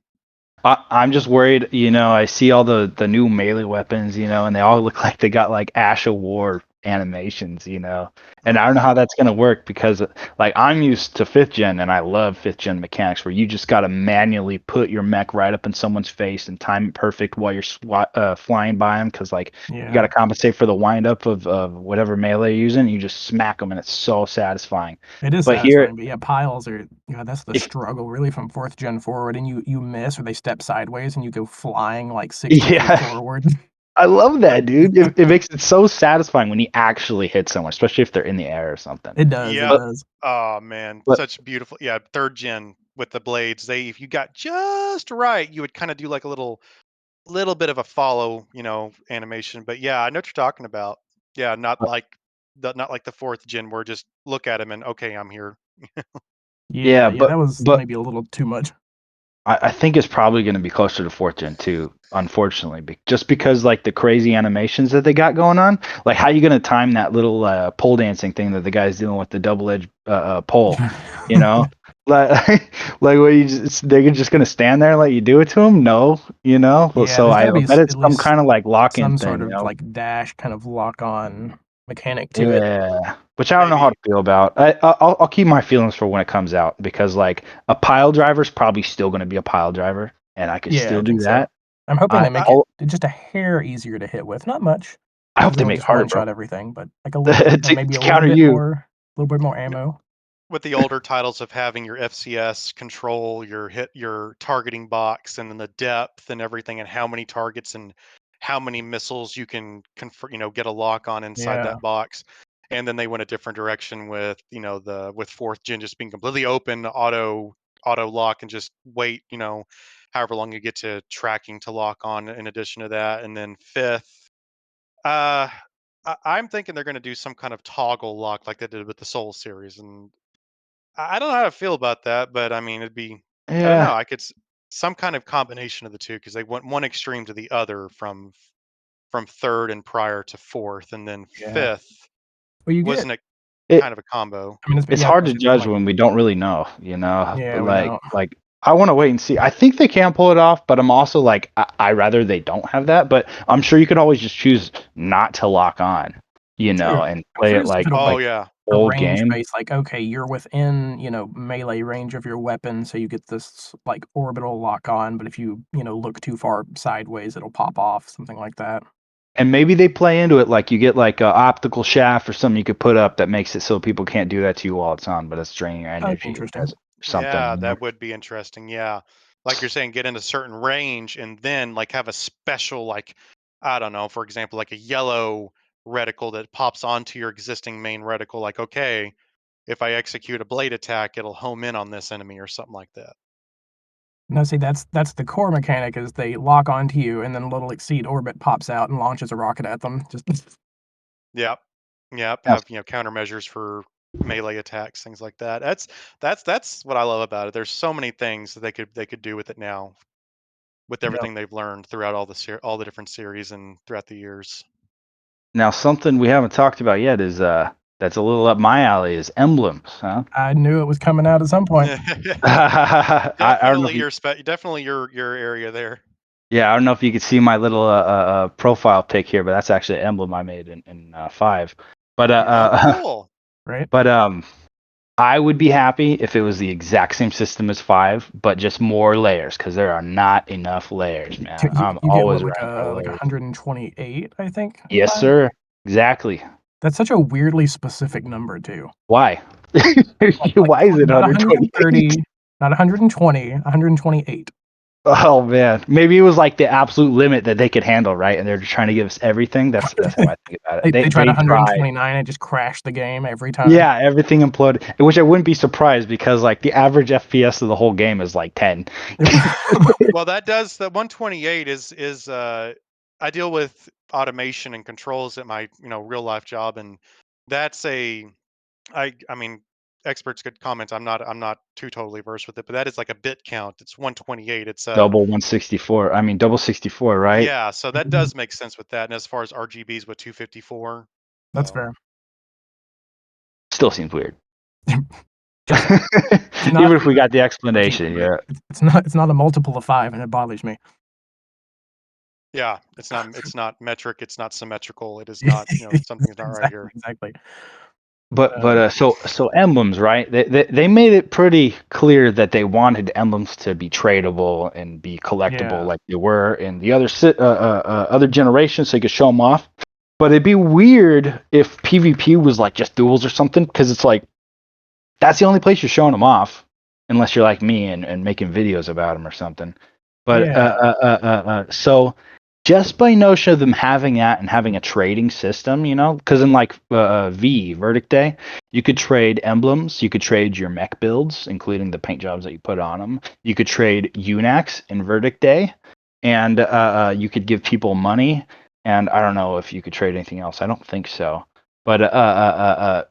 I'm just worried, I see all the new melee weapons, and they all look like they got like Ash of War animations, and I don't know how that's gonna work because like I'm used to 5th gen and I love 5th gen mechanics where you just gotta manually put your mech right up in someone's face and time it perfect while you're flying by them because like you Yeah. gotta compensate for the wind up of whatever melee you're using. You just smack them and it's so satisfying. It is But here, satisfying, but yeah, piles are that's the if struggle really from 4th gen forward, and you miss or they step sideways and you go flying like 60 feet yeah. forward. I love that, dude. It makes it so satisfying when you actually hit someone, especially if they're in the air or something. It does, it Yep. But does. Oh man, but such beautiful. Yeah, third gen with the blades. If you got just right, you would kind of do like a little bit of a follow, animation. But yeah, I know what you're talking about. Yeah, not like the fourth gen where just look at him and okay, I'm here. Yeah, yeah, yeah, that was but maybe a little too much. I think it's probably going to be closer to 4th gen too, unfortunately, just because like the crazy animations that they got going on. Like, how you going to time that little pole dancing thing that the guy's doing with the double edged pole? You know, like like what they're just going to stand there and let you do it to them? No, Well, Yeah, so there's I gotta be bet it's at some least kind of like lock in some sort thing. of like dash kind of lock on mechanic to it. Yeah, which I don't know how Maybe to feel about. I'll keep my feelings for when it comes out because like a pile driver's probably still going to be a pile driver, and I could Yeah, still I do think so. that. I'm hoping I they make it I'll, just a hair easier to hit with. Not much, I hope because they it'll make it just harder, one bro, shot everything, but like a little bit, maybe to counter you. a little bit more ammo. with the older titles of having your FCS control, your targeting box, and then the depth and everything, and how many targets and how many missiles you can get a lock on inside Yeah, that box. And then they went a different direction with with fourth gen just being completely open, auto lock, and just wait, however long you get to tracking to lock on. In addition to that, and then fifth, uh, I'm thinking they're going to do some kind of toggle lock like they did with the Soul series, and I don't know how to feel about that, but I mean, I don't know. Yeah, Some kind of combination of the two because they went one extreme to the other from from 3rd and prior to 4th, and then Yeah. 5th Well, you get. wasn't it It kind of a combo? I mean, it's yeah, hard to especially from judge when we don't really know, you know. Yeah, But we don't. like I want to wait and see. I think they can pull it off, but I'm also like I rather they don't have that. But I'm sure you could always just choose not to lock on, you know, True. and I'm play it curious if like it'll Oh like yeah. a old range game. base, like, okay, you're within, melee range of your weapon, so you get this like orbital lock on, but if you, look too far sideways, it'll pop off, something like that. And maybe they play into it like you get like a optical shaft or something you could put up that makes it so people can't do that to you while it's on, but it's draining your That'd be energy interesting. or something. Yeah, You know? that would be interesting. Yeah. Like you're saying, get in a certain range and then like have a special, like, I don't know, for example, like a yellow reticle that pops onto your existing main reticle. Like, okay, if I execute a blade attack, it'll home in on this enemy or something like that. No, see, that's the core mechanic is they lock onto you, and then a little exceed orbit pops out and launches a rocket at them. Just Yep. Yep. Now, Have, countermeasures for melee attacks, things like that. That's what I love about it. There's so many things that they could do with it now, with Yep. everything they've learned throughout all the different series and throughout the years. now something we haven't talked about yet is that's a little up my alley is emblems, huh? I knew it was coming out at some point. I don't know if Definitely you, definitely your area there. yeah, I don't know if you could see my little profile pic here, but that's actually an emblem I made in 5. But Oh, cool. Right? but I would be happy if it was the exact same system as 5, but just more layers, because there are not enough layers, man. I'm You get what, always like running out of like layers. 128, I think, in Yes, 5? sir. Exactly. That's such a weirdly specific number too. Why? Like, Why is it not 128? 130, not 120, 128. Oh man, maybe it was like the absolute limit that they could handle, right? And they're just trying to give us everything. That's how I think about They it. They tried they tried. 129 and just crashed the game every time. Yeah, everything imploded. Which I wouldn't be surprised because like the average FPS of the whole game is like 10. Well, the 128 is I deal with automation and controls at my, real life job, and that's I mean, experts could comment. I'm not too totally versed with it, but that is like a bit count. It's 128. It's Double 164. I mean double 64, right? yeah, so that Mhm. does make sense with that. And as far as RGBs with 254, That's so fair. Still seems weird. Just it's not Even if we got the RGB. explanation, yeah. It's not a multiple of 5, and it bothers me. yeah, it's not metric, it's not symmetrical, it is not, something's not right here. Exactly. But so emblems, right? They made it pretty clear that they wanted emblems to be tradable and be collectible Yeah. like they were in the other generations, so you could show them off. But it'd be weird if PvP was like just duels or something, because it's like that's the only place you're showing them off, unless you're like me and making videos about them or something. But Yeah. so just by notion of them having that and having a trading system, you know, because in like Verdict Day, you could trade emblems, you could trade your mech builds, including the paint jobs that you put on them. You could trade Unax in Verdict Day, and you could give people money. And I don't know if you could trade anything else. I don't think so. But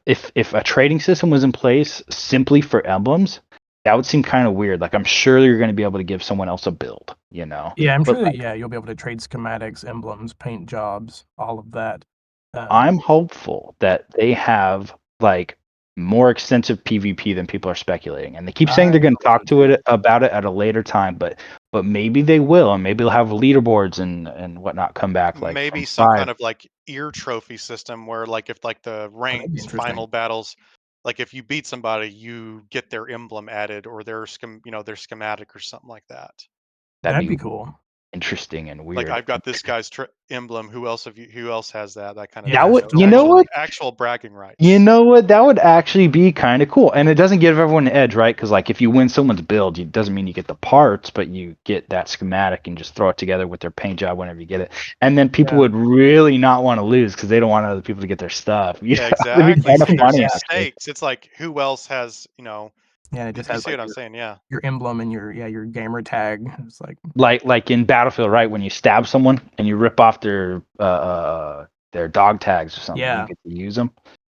if a trading system was in place simply for emblems, that would seem kind of weird. Like I'm sure you're going to be able to give someone else a build, you know. Yeah, I'm But sure that, yeah, you'll be able to trade schematics, emblems, paint jobs, all of that. I'm hopeful that they have like more extensive PvP than people are speculating, and they keep saying I they're going hope to so talk to too. it about it at a later time. But maybe they will, and maybe they'll have leaderboards and whatnot come back like Maybe from some 5. kind of like ear trophy system where like if like the Oh, that'd be ranked interesting. final battles, like if you beat somebody, you get their emblem added or their schematic or something like that. That'd That'd be be cool. interesting and Like weird. I've got this guy's emblem. Who else has that? That kind of That thing. Yeah, would, So you know totally. what? actual bragging You rights. know what? That would actually be kind of cool, and it doesn't give everyone an edge, right? Because like if you win someone's build, it doesn't mean you get the parts, but you get that schematic and just throw it together with their paint job whenever you get it. And then people Yeah. would really not want to lose because they don't want other people to get their stuff. You Yeah, know? It'd be exactly. kind of See, there's funny these actually. stakes. It's like who else has, Yeah, it you just you has see like what I'm saying? Yeah. your emblem and your gamer tag. It's like Like in Battlefield, right? When you stab someone and you rip off their dog tags or something, you yeah. get to use them.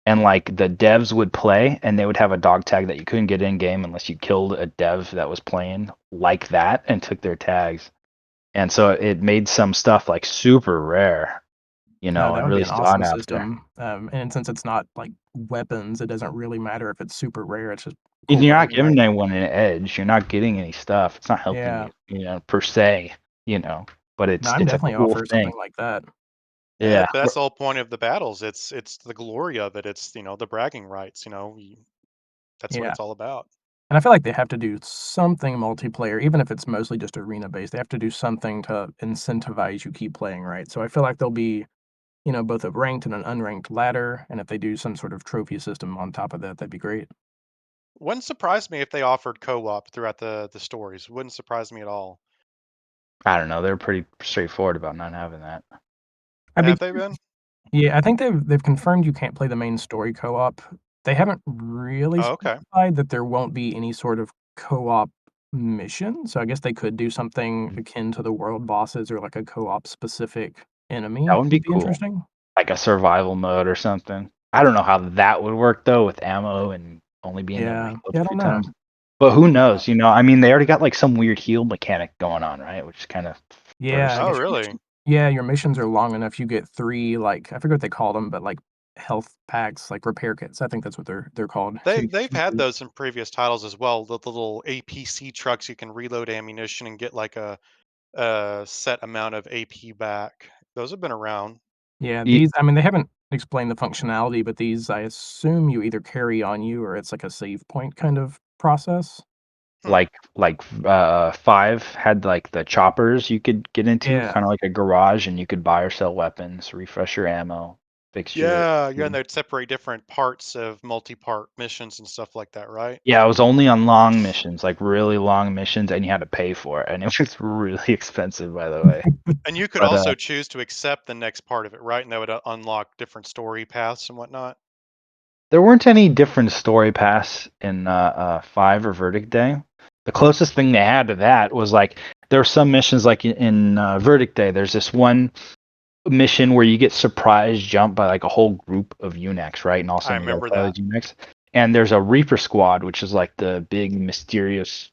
And like the devs would play, and they would have a dog tag that you couldn't get in game unless you killed a dev that was playing like that and took their tags. And so it made some stuff like super rare. you No, know, that and would be really an awesome sought after. system. And since it's not like weapons, it doesn't really matter if it's super rare. It's just And cool you're not bragging giving rights. anyone an edge. You're not getting any stuff. It's not helping Yeah. you, you know, per se, you know. But No, it's I'm it's a definitely all cool for thing. something like that. Yeah, Yeah. but that's the whole point of the battles. It's the glory of it. It's the bragging rights. That's what Yeah. it's all about. And I feel like they have to do something multiplayer, even if it's mostly just arena based. They have to do something to incentivize you keep playing, right? So I feel like there'll be, both a ranked and an unranked ladder. And if they do some sort of trophy system on top of that, that'd be great. Wouldn't surprise me if they offered co-op throughout the stories. Wouldn't surprise me at all. I don't know. They're pretty straightforward about not having that. I'd be Have they been? Yeah, I think they've confirmed you can't play the main story co-op. They haven't really Oh, okay. specified that there won't be any sort of co-op mission, so I guess they could do something Mhm. akin to the world bosses or like a co-op specific That enemy would be would be cool. interesting. Like a survival mode or something. I don't know how that would work though with ammo and only being able to Yeah. reload Yeah, I a don't few know. times. But who knows? You know, I mean, they already got like some weird heal mechanic going on, right? Which is kind of Yeah, I gross. Oh, guess really? your missions are long enough, you get 3, like I forget what they call them, but like health packs, like repair kits. I think that's what they're called. So you They've get had 3. those in previous titles as well. The little APC trucks you can reload ammunition and get like a set amount of AP back. Those have been around. Yeah, Y- these I mean, they haven't explained the functionality, but these, I assume you either carry on you or it's like a save point kind of process. Hmm. Five had like the choppers you could get into, Yeah. kind of like a garage, and you could buy or sell weapons, refresh your ammo, fix your. Yeah, yeah, and they'd separate different parts of multi-part missions and stuff like that, right? Yeah, it was only on long missions, like really long missions, and you had to pay for it, and it was really expensive, by the way. And you could But also choose to accept the next part of it, right? And that would unlock different story paths and whatnot. there weren't any different story paths in Five or Verdict Day. The closest thing they had to that was like there were some missions like in Verdict Day. There's this one mission where you get surprise jumped by like a whole group of eunuchs, right? And all of a I sudden you got remember to fight that. those eunuchs. And there's a Reaper squad, which is like the big mysterious,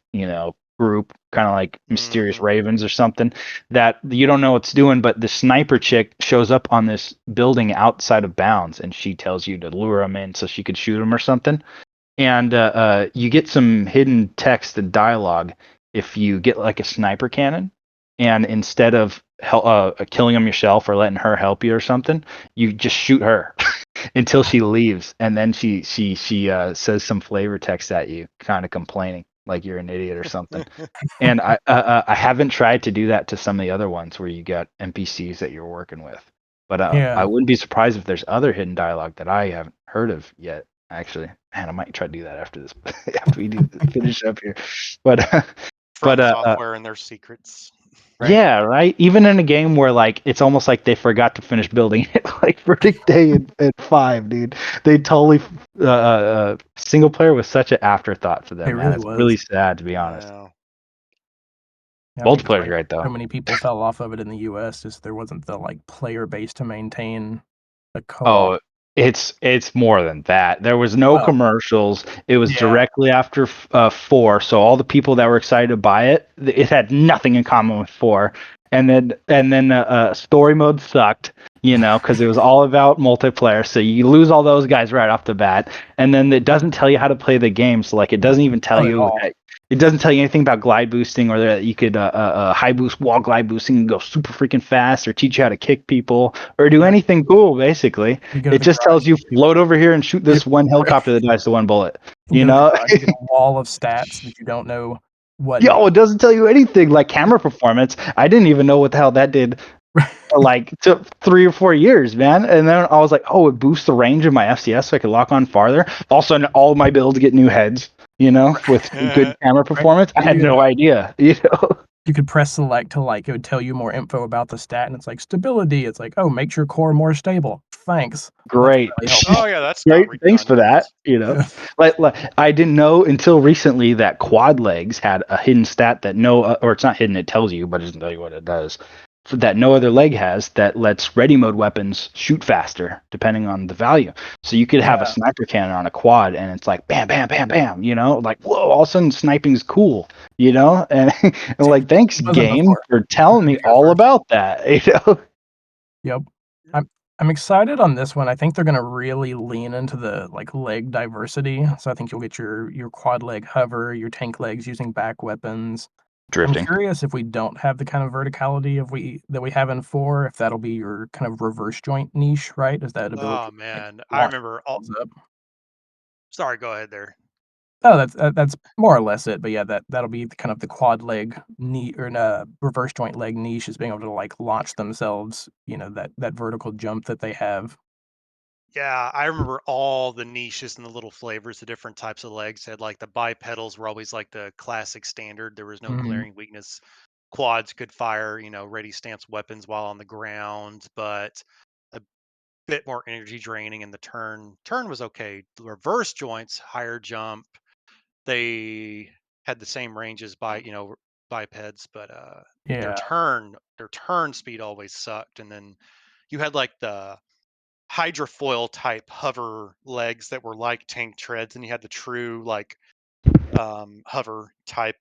group, kind of like mysterious Hmm. ravens or something that you don't know what's doing. But the sniper chick shows up on this building outside of bounds, and she tells you to lure them in so she could shoot them or something. And you get some hidden text and dialogue if you get like a sniper cannon, and instead of killing them yourself or letting her help you or something, you just shoot her until she leaves, and then she says some flavor text at you, kind of complaining like you're an idiot or something. And I haven't tried to do that to some of the other ones where you got NPCs that you're working with, but I Yeah. wouldn't be surprised if there's other hidden dialogue that I haven't heard of yet. Actually, man, I might try to do that after this, after we do finish up here. But but From software and their secrets. Right. yeah, right. Even in a game where like it's almost like they forgot to finish building it, like Verdict Day and Five, dude. They totally single player was such an afterthought for It them, man. really It's really was. sad to be honest. Yeah. Yeah, I think that's Multiplayer's why great though. so many people fell off of it in the US, just there wasn't the, like, player base to maintain a co-op. Oh, it's more than that. There was no Oh, commercials. It was yeah. directly after four, so all the people that were excited to buy it, it had nothing in common with four. And then story mode sucked, because it was all about multiplayer. So you lose all those guys right off the bat, and then it doesn't tell you how to play the game. So like it doesn't even tell Not at you all. that. It doesn't tell you anything about glide boosting or that you could high boost wall glide boosting and go super freaking fast or teach you how to kick people or do Yeah, anything cool, basically. you go to It the just garage, tells you float over here and shoot you this one helicopter that dies to one bullet. you You go to the know? garage, you get a wall of stats that you don't know what do. Yo, it doesn't tell you anything. Like camera performance, I didn't even know what the hell that did. Like took 3 or 4 years, man. And then I was like, oh, it boosts the range of my FCS so I could lock on farther. All of a sudden, all my builds get new heads, with good camera Right? performance. I had no idea, You could press select to, like, it would tell you more info about the stat, and it's like, stability, it's like, "Oh, makes your core more stable." Thanks. That's Great. really helpful. Oh yeah, that's not Great. Thanks for redundant. that. Like I didn't know until recently that quad legs had a hidden stat that or it's not hidden. It tells you, but it doesn't tell you what it does. So that no other leg has that lets ready mode weapons shoot faster depending on the value. So you could have a Yeah. sniper cannon on a quad, and it's like bam, bam, bam, bam. Like whoa, all of a sudden sniping's cool. And like thanks It wasn't game before. for telling me Here all first. about that. Yep. I'm I'm excited on this one. I think they're gonna really lean into the, like, leg diversity, so I think you'll get your quad leg hover, your tank legs using back weapons. I'm Drifting. curious if we don't have the kind of verticality that we have in 4, if that'll be your kind of reverse joint niche, right? Is that ability Oh to, like, man, I launch remember. All, themselves up? sorry, go ahead there. Oh, that's more or less it, but yeah, that'll be the kind of the quad leg or reverse joint leg niche is being able to, like, launch themselves, that vertical jump that they have. Yeah, I remember all the niches and the little flavors, the different types of legs. Had like the bipedals were always like the classic standard. There was no Mhm. glaring weakness. Quads could fire, ready stance weapons while on the ground, but a bit more energy draining. And the turn was okay. The reverse joints, higher jump. They had the same range as bipeds, but Yeah. their turn speed always sucked. And then you had like the hydrofoil type hover legs that were like tank treads, and you had the true like hover type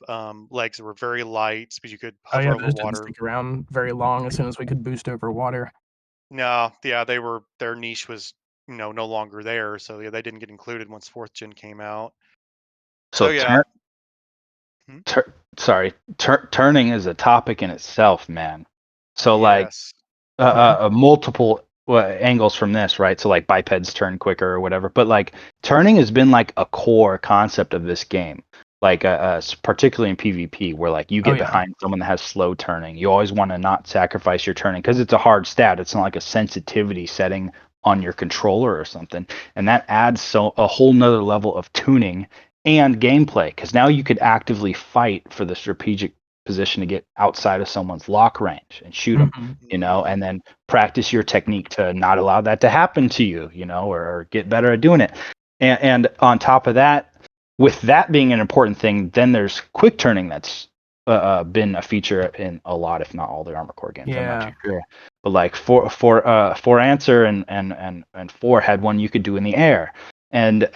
legs that were very light because you could Oh, yeah, hover over those didn't water. stick around very long as soon as we could boost over water. No, yeah, their niche was no longer there, so yeah, they didn't get included once fourth gen came out. So So yeah. Hmm? turning is a topic in itself, man. So like Yes. Yeah. multiple angles from this, right? So like bipeds turn quicker or whatever, but like turning has been like a core concept of this game. Like particularly in PvP, where like you Oh, get yeah. behind someone that has slow turning, you always want to not sacrifice your turning because it's a hard stat. It's not like a sensitivity setting on your controller or something, and that adds a whole nother level of tuning and gameplay because now you could actively fight for the strategic position to get outside of someone's lock range and shoot them, Mhm. Hmm. and then practice your technique to not allow that to happen to you, or get better at doing it. And on top of that, with that being an important thing, then there's quick turning that's been a feature in a lot, if not all, the Armored Core games. I'm not too Yeah. sure, but like for answer and four had one you could do in the air. And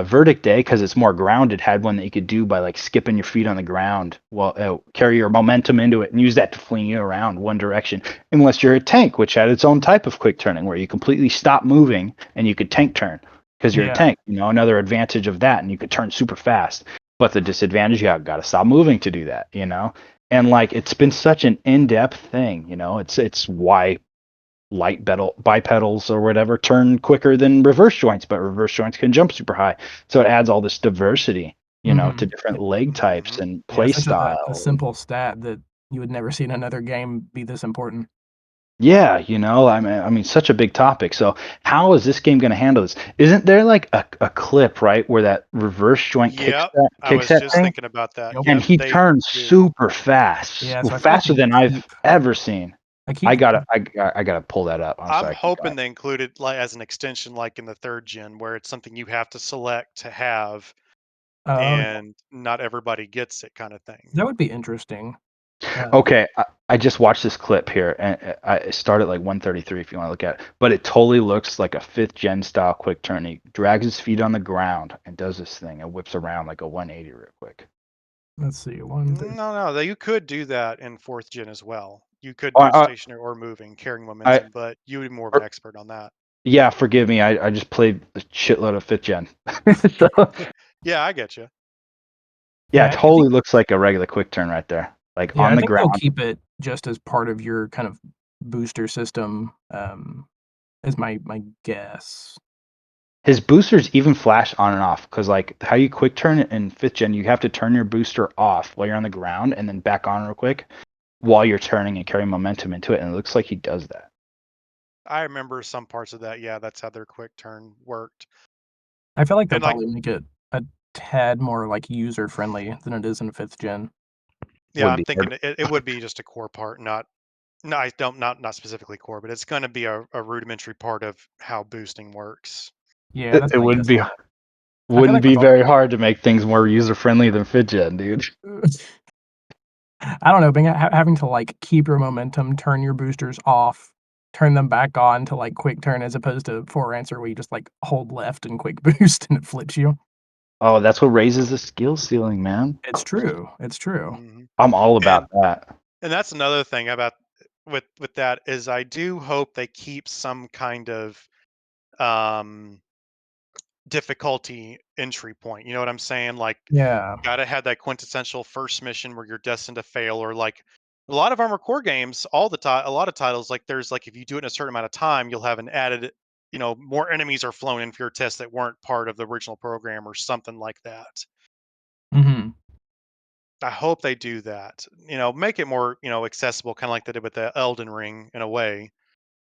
Verdict Day, because it's more grounded, had one that you could do by like skipping your feet on the ground, while carry your momentum into it and use that to fling you around one direction. Unless you're a tank, which had its own type of quick turning, where you completely stop moving and you could tank turn because you're a Yeah. tank. Another advantage of that, and you could turn super fast. But the disadvantage, you got to stop moving to do that. And like it's been such an in-depth thing. It's why bipedals or whatever turn quicker than reverse joints, but reverse joints can jump super high. So it adds all this diversity, to Mhm. different leg types Hmm. and Yeah, play such a style. simple stat that you would never see in another game be this important. Yeah, I mean, such a big topic. So how is this game going to handle this? Isn't there like a clip, right, where that reverse joint kicks Yep. that I kicks was that just thing, thinking about that. Yep. and Yep. he They turns do. super fast, Yeah, well, so I feel like faster than I've ever seen. I I keep gotta, I gotta pull that up. I'm I'm sorry, keep going. hoping they include it like as an extension, like in the third gen, where it's something you have to select to have, oh, yeah, and not everybody gets it, kind of thing. that would be interesting. Okay, I just watched this clip here, and I start at like 133 if you want to look at it. But it totally looks like a fifth gen style quick turn. He drags his feet on the ground and does this thing and whips around like a 180 real quick. Let's see, 1 through No, you could do that in fourth gen as well. You could I, do I, stationary or moving, carrying I momentum, but you would be more of an er, expert on that. yeah, forgive me. I just played a shitload of fifth gen. So Yeah, I get you. yeah, it Yeah, I think totally looks like a regular quick turn right there, like yeah, on I the think they'll ground. keep it just as part of your kind of booster system, is my guess. His boosters even flash on and off because, like, how you quick turn it in fifth gen, you have to turn your booster off while you're on the ground and then back on real quick while you're turning and carrying momentum into it. And it looks like he does that. I remember some parts of that. Yeah, that's how their quick turn worked. I feel like they'll And like, probably make it a tad more, like, user-friendly than it is in 5th gen. yeah, Would I'm be thinking it would be just a core part, not no, I don't not specifically core, but it's going to be a rudimentary part of how boosting works. Yeah, it, that's it my wouldn't guess be on it. I feel wouldn't like be with all very hard to make things more user friendly than fifth gen, dude. I don't know, being having to, like, keep your momentum, turn your boosters off, turn them back on to, like, quick turn as opposed to 4 answer where you just, like, hold left and quick boost and it flips you. Oh, that's what raises the skill ceiling, man. It's true, it's true. Hmm. I'm all about And that. that's another thing about with that is I do hope they keep some kind of um difficulty entry point. You know what I'm saying? Like, Yeah. gotta have that quintessential first mission where you're destined to fail, or like a lot of Armored Core games, all the time, a lot of titles, like there's like if you do it in a certain amount of time, you'll have an added, more enemies are flown in for your test that weren't part of the original program or something like that. Hmm. I hope they do that. Make it more, accessible, kind of like they did with the Elden Ring in a way.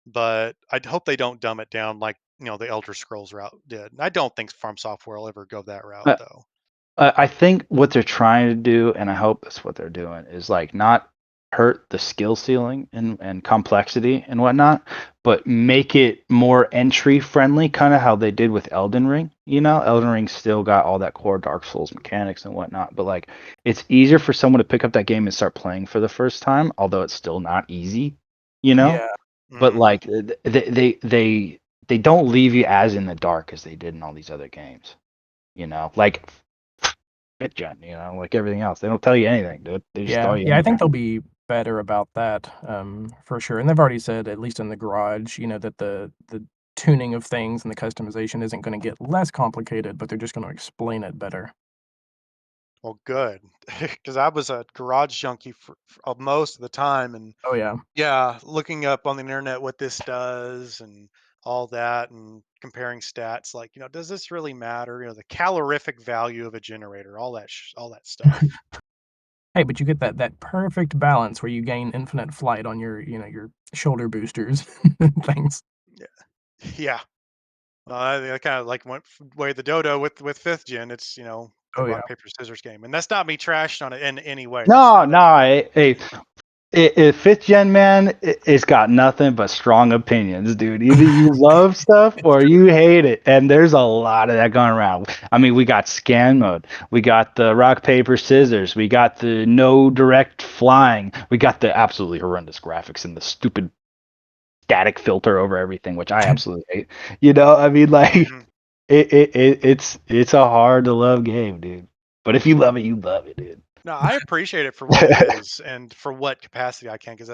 But I hope they don't dumb it down like the Elder Scrolls route did. I don't think From Software will ever go that route Uh, though. I think what they're trying to do, and I hope that's what they're doing, is like not hurt the skill ceiling and complexity and whatnot, but make it more entry friendly, kind of how they did with Elden Ring. Elden Ring still got all that core Dark Souls mechanics and whatnot, but like it's easier for someone to pick up that game and start playing for the first time, although it's still not easy. You know, Yeah. but Mhm. like they don't leave you as in the dark as they did in all these other games. Like Fit Gen, like everything else. They don't tell you anything, dude. They just throw Yeah. you Yeah. in I think there. they'll be better about that, for sure. And they've already said, at least in the garage, that the tuning of things and the customization isn't going to get less complicated, but they're just going to explain it better. Well, good, because I was a garage junkie for most of the time, and Oh yeah. yeah, looking up on the internet what this does and all that, and comparing stats, like does this really matter? The calorific value of a generator, all that stuff. Hey, but you get that perfect balance where you gain infinite flight on your shoulder boosters and things. Yeah, yeah. I kind of like went way the dodo with fifth gen. It's the Oh yeah. rock paper scissors game, and that's not me trashing on it in any way. That's No, not no, it. fifth gen man, it's got nothing but strong opinions, dude. Either you love stuff It's or true. you hate it, and there's a lot of that going around. I mean, we got scan mode, we got the rock paper scissors, we got the no direct flying, we got the absolutely horrendous graphics and the stupid static filter over everything, which I absolutely hate. I mean, like Mhm. it's a hard to love game, dude. But if you love it, you love it, dude. No, I appreciate it for what it is and for what capacity I can, because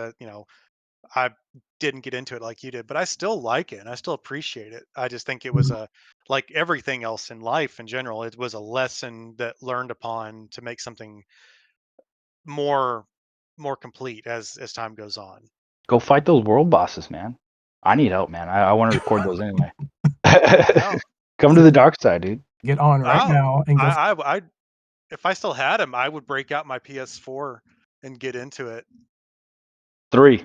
I didn't get into it like you did, but I still like it and I still appreciate it. I just think it was Mhm. like everything else in life in general, it was a lesson that learned upon to make something more more complete as time goes on. Go fight those world bosses, man. I need help, man. I want to record those anyway. No, Come to the dark side, dude. Get on right oh, now and go. I if I still had him, I would break out my PS4 and get into it. 3.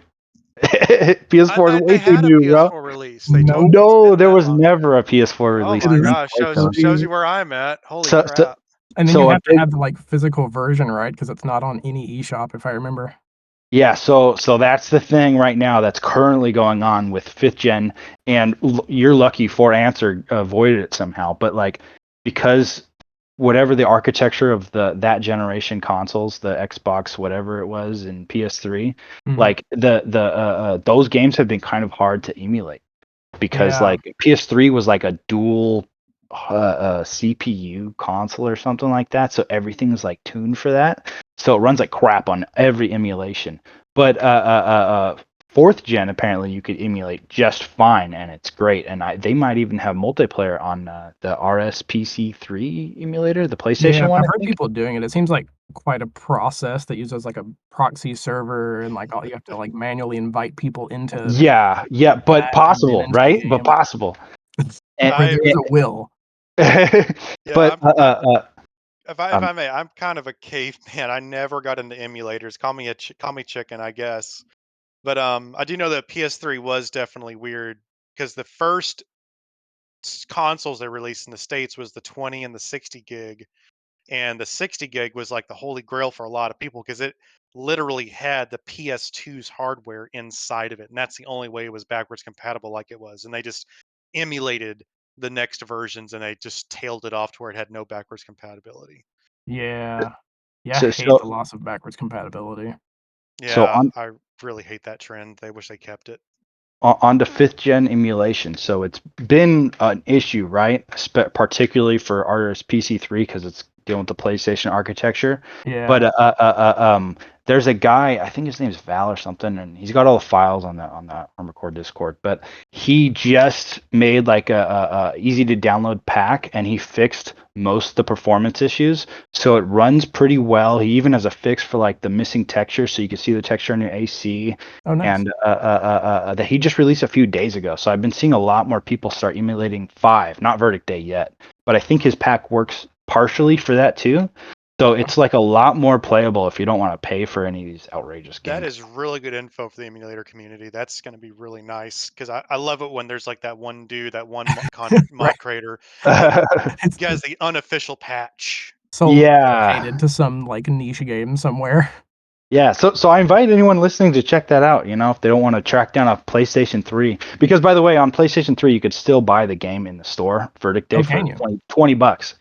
PS4 is They way too had a new, bro. PS4 release. They No, told me it's No, been there that was long. never a PS4 Oh release. it my You're in is gosh, Detroit, shows though. you where I'm at. Holy So, crap. and then you so a have to big have the, like, physical version, right? Because it's not on any eShop, if I remember. Yeah, so that's the thing right now that's currently going on with fifth gen, and you're lucky for Answer avoided it somehow. But like because whatever the architecture of that generation consoles, the Xbox, whatever it was, and PS3, Mhm. like the those games have been kind of hard to emulate because Yeah. like PS3 was like a dual CPU console or something like that, so everything's like tuned for that. So it runs like crap on every emulation. But fourth gen apparently you could emulate just fine, and it's great. And they might even have multiplayer on the RSPC3 emulator, the Yeah, PlayStation one, I've I heard think. people doing it. It seems like quite a process that uses, like, a proxy server and, like, all you have to, like, manually invite people into Yeah, yeah, but that and then possible, into the right? But game. possible. And, Where there I is a will. yeah, but if um, I may, I'm kind of a caveman. I never got into emulators. Call me chicken, I guess. But I do know that PS3 was definitely weird because the first consoles they released in the states was the 20 and the 60 gig, and the 60 gig was like the holy grail for a lot of people because it literally had the PS2's hardware inside of it, and that's the only way it was backwards compatible like it was. And they just emulated the next versions, and they just tailed it off to where it had no backwards compatibility. Yeah. Yeah, I so hate the so loss of backwards compatibility. so Yeah, on I really hate that trend. They wish they kept it. on the fifth gen emulation. So it's been an issue, right? Particularly for RSPC3 because it's dealing with the PlayStation architecture. Yeah. But there's a guy, I think his name's Val or something, and he's got all the files on that Armored Core Discord. But he just made like a easy to download pack, and he fixed most of the performance issues, so it runs pretty well. He even has a fix for like the missing texture, so you can see the texture on your AC. Oh, nice. And that he just released a few days ago. So I've been seeing a lot more people start emulating 5, not Verdict Day yet, but I think his pack works partially for that too. So it's like a lot more playable if you don't want to pay for any of these outrageous games. That is really good info for the emulator community. That's going to be really nice because I love it when there's like that one dude, that one mod creator, It's he has the unofficial patch. sold Yeah. dedicated to some like niche game somewhere. Yeah, so I invite anyone listening to check that out, if they don't want to track down a PlayStation 3. Because, by the way, on PlayStation 3, you could still buy the game in the store, Verdict Day, Oh, for can you? $20.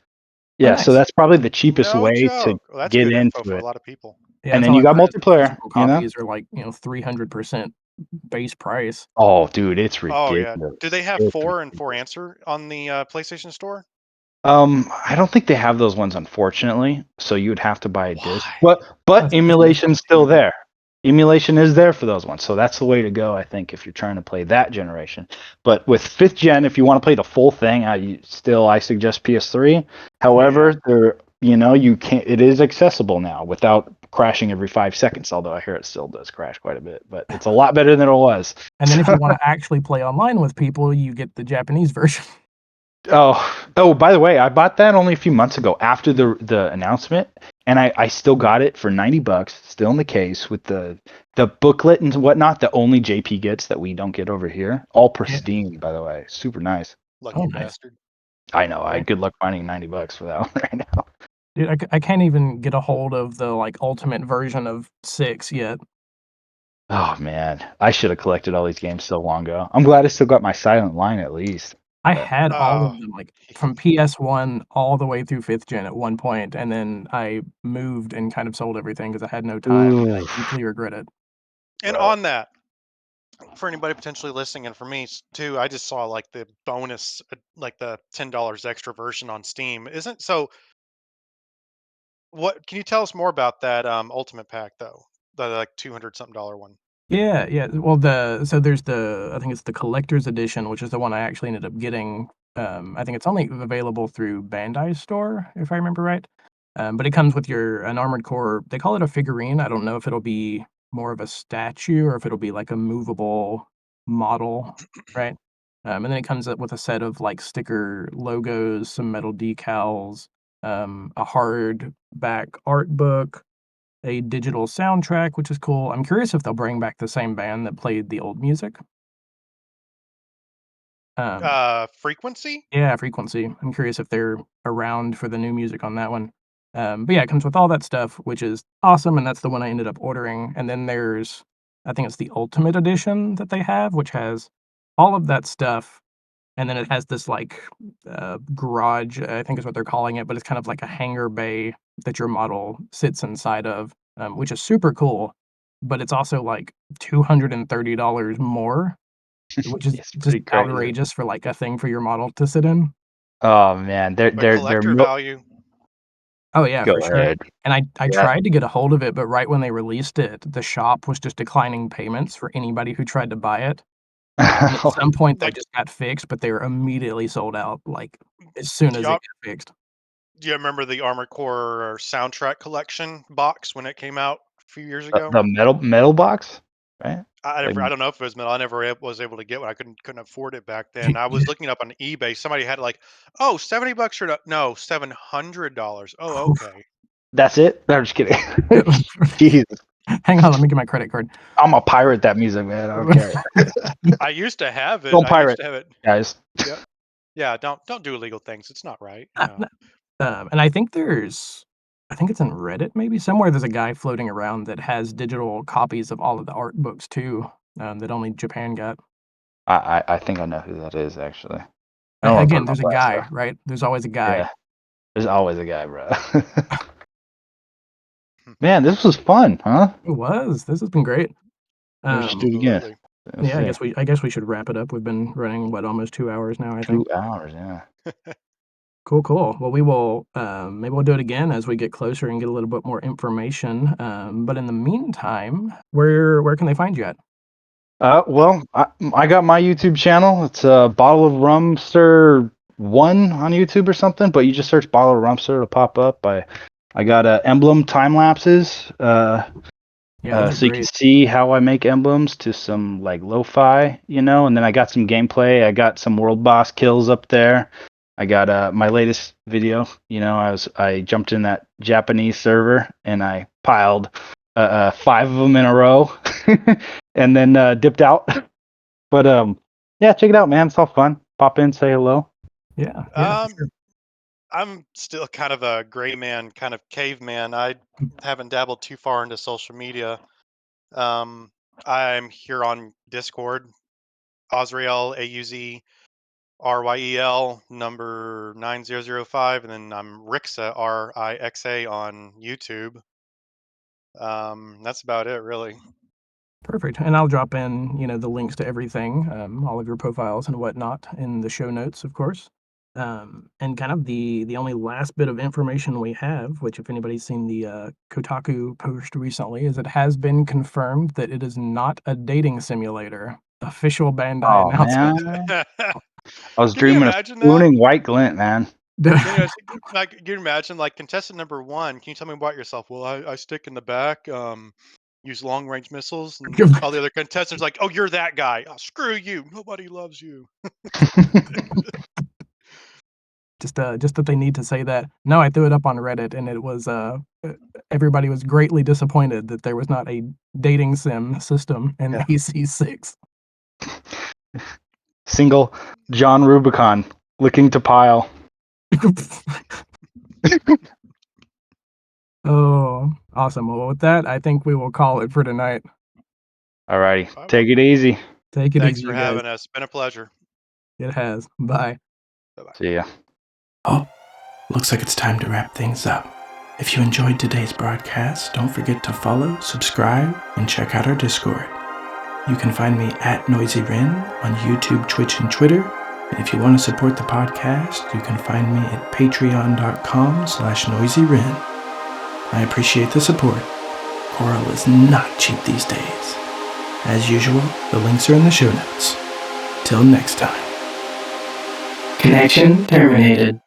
Yeah, nice. so that's probably the cheapest No way to joke. Well, that's get good info into for a it. lot of people. Yeah, And that's then all you got I've heard is the multiplayer, physical copies are like 300% base price. Oh, dude, it's Oh yeah. ridiculous. Do they have It's 4 and 4 ridiculous. answer on the PlayStation Store? I don't think they have those ones, unfortunately. So you would have to buy a disc. Why? But That's emulation's still cheap. there. Emulation is there for those ones. So that's the way to go, I think, if you're trying to play that generation. But with 5th gen, if you want to play the full thing, I suggest PS3. However, you can't. It is accessible now without crashing every 5 seconds. Although I hear it still does crash quite a bit, but it's a lot better than it was. And then if you want to actually play online with people, you get the Japanese version. Oh, by the way, I bought that only a few months ago after the announcement, and I still got it for $90, still in the case with the booklet and whatnot. The only JP gets that we don't get over here, all pristine, by the way, super nice. Lucky Oh, nice. bastard. I know. Right. Good luck finding $90 for that one right now. Dude, I can't even get a hold of the like ultimate version of 6 yet. Oh man, I should have collected all these games so long ago. I'm glad I still got my Silent Line at least. I But- had all Oh. of them, like from PS1 all the way through 5th gen at one point, and then I moved and kind of sold everything because I had no time, and I Oof. deeply regret it. And Bro. on that, for anybody potentially listening, and for me too, I just saw like the bonus, like the $10 extra version on Steam. Isn't so? What can you tell us more about that Ultimate Pack though? The like $200 something one. Yeah, yeah. Well, there's I think it's the collector's edition, which is the one I actually ended up getting. I think it's only available through Bandai's store, if I remember right. But it comes with an Armored Core. They call it a figurine. I don't know if it'll be more of a statue or if it'll be like a movable model, right? And then it comes up with a set of like sticker logos, some metal decals, a hardback art book, a digital soundtrack, which is cool. I'm curious if they'll bring back the same band that played the old music. Frequency? Yeah, Frequency. I'm curious if they're around for the new music on that one. But yeah, it comes with all that stuff, which is awesome, and that's the one I ended up ordering. And then there's, I think it's the Ultimate Edition that they have, which has all of that stuff, and then it has this like garage, I think is what they're calling it, but it's kind of like a hangar bay that your model sits inside of, which is super cool. But it's also like $230 more, which is It's just pretty crazy. outrageous for like a thing for your model to sit in. Oh man, But collector value. Oh yeah, Go for sure. ahead. And I Yeah. tried to get a hold of it, but right when they released it, the shop was just declining payments for anybody who tried to buy it. And at some point, they Like- just got fixed, but they were immediately sold out, like, as soon as it Yup. got fixed. Do you remember the Armored Core soundtrack collection box when it came out a few years The, ago? the metal box, right? I don't know if it was metal. I never was able to get one. I couldn't afford it back then. I was looking up on eBay. Somebody had like, oh, $70 or no, $700. Oh, okay. That's it? No, I'm just kidding. Jesus. Hang on, let me get my credit card. I'm a pirate that music, man. I don't care. I used to have it. Don't I pirate. used to have it. Guys. Yeah, don't do illegal things. It's not right. No. And I think it's in Reddit maybe somewhere. There's a guy floating around that has digital copies of all of the art books too, that only Japan got. I think I know who that is, actually. I don't wanna Again, put there's a him on blast, guy, though. right? There's always a guy. Yeah. There's always a guy, bro. Man, this was fun, huh? It was. This has been great. Let's just do it again. Absolutely. Let's Yeah, see. I guess we should wrap it up. We've been running almost 2 hours now, I think. 2 hours, yeah. Cool. Well, we will maybe we'll do it again as we get closer and get a little bit more information. But in the meantime, where can they find you at? Well, I got my YouTube channel. It's Bottleofrumster 1 on YouTube or something, but you just search Bottle of Rumster, it'll pop up. I got emblem time lapses. Yeah, those So are you can great. see how I make emblems to some like lo-fi, and then I got some gameplay. I got some world boss kills up there. I got my latest video. I jumped in that Japanese server and I piled 5 of them in a row, and then dipped out. But yeah, check it out, man. It's all fun. Pop in, say hello. Yeah, for sure. I'm still kind of a gray man, kind of caveman. I haven't dabbled too far into social media. I'm here on Discord, Auzryel, AUZRYEL, number 9005, and then I'm Rixa, RIXA, on YouTube. That's about it, really. Perfect. And I'll drop in, the links to everything, all of your profiles and whatnot in the show notes, of course. And kind of the only last bit of information we have, which if anybody's seen the Kotaku post recently, is it has been confirmed that it is not a dating simulator. Official Bandai Oh announcement. man, I was Can you dreaming of imagine that? spooning White Glint, man. Can you imagine, like, contestant number 1? Can you tell me about yourself? Well, I stick in the back, use long range missiles, and all the other contestants like, oh, you're that guy. Oh, screw you. Nobody loves you. Just that they need to say that. No, I threw it up on Reddit, and it was everybody was greatly disappointed that there was not a dating sim system in Yeah. AC6. Single John Rubicon looking to pile. Oh, awesome. Well, with that, I think we will call it for tonight. Alrighty, All right, take it easy. Take it thanks easy, for you guys. having us. It's been a pleasure. It has. Bye. Bye-bye. See ya. Oh, looks like it's time to wrap things up. If you enjoyed today's broadcast, don't forget to follow, subscribe, and check out our Discord. You can find me at NoisyWren on YouTube, Twitch, and Twitter. And if you want to support the podcast, you can find me at patreon.com/NoisyWren. I appreciate the support. Coral is not cheap these days. As usual, the links are in the show notes. Till next time. Connection terminated.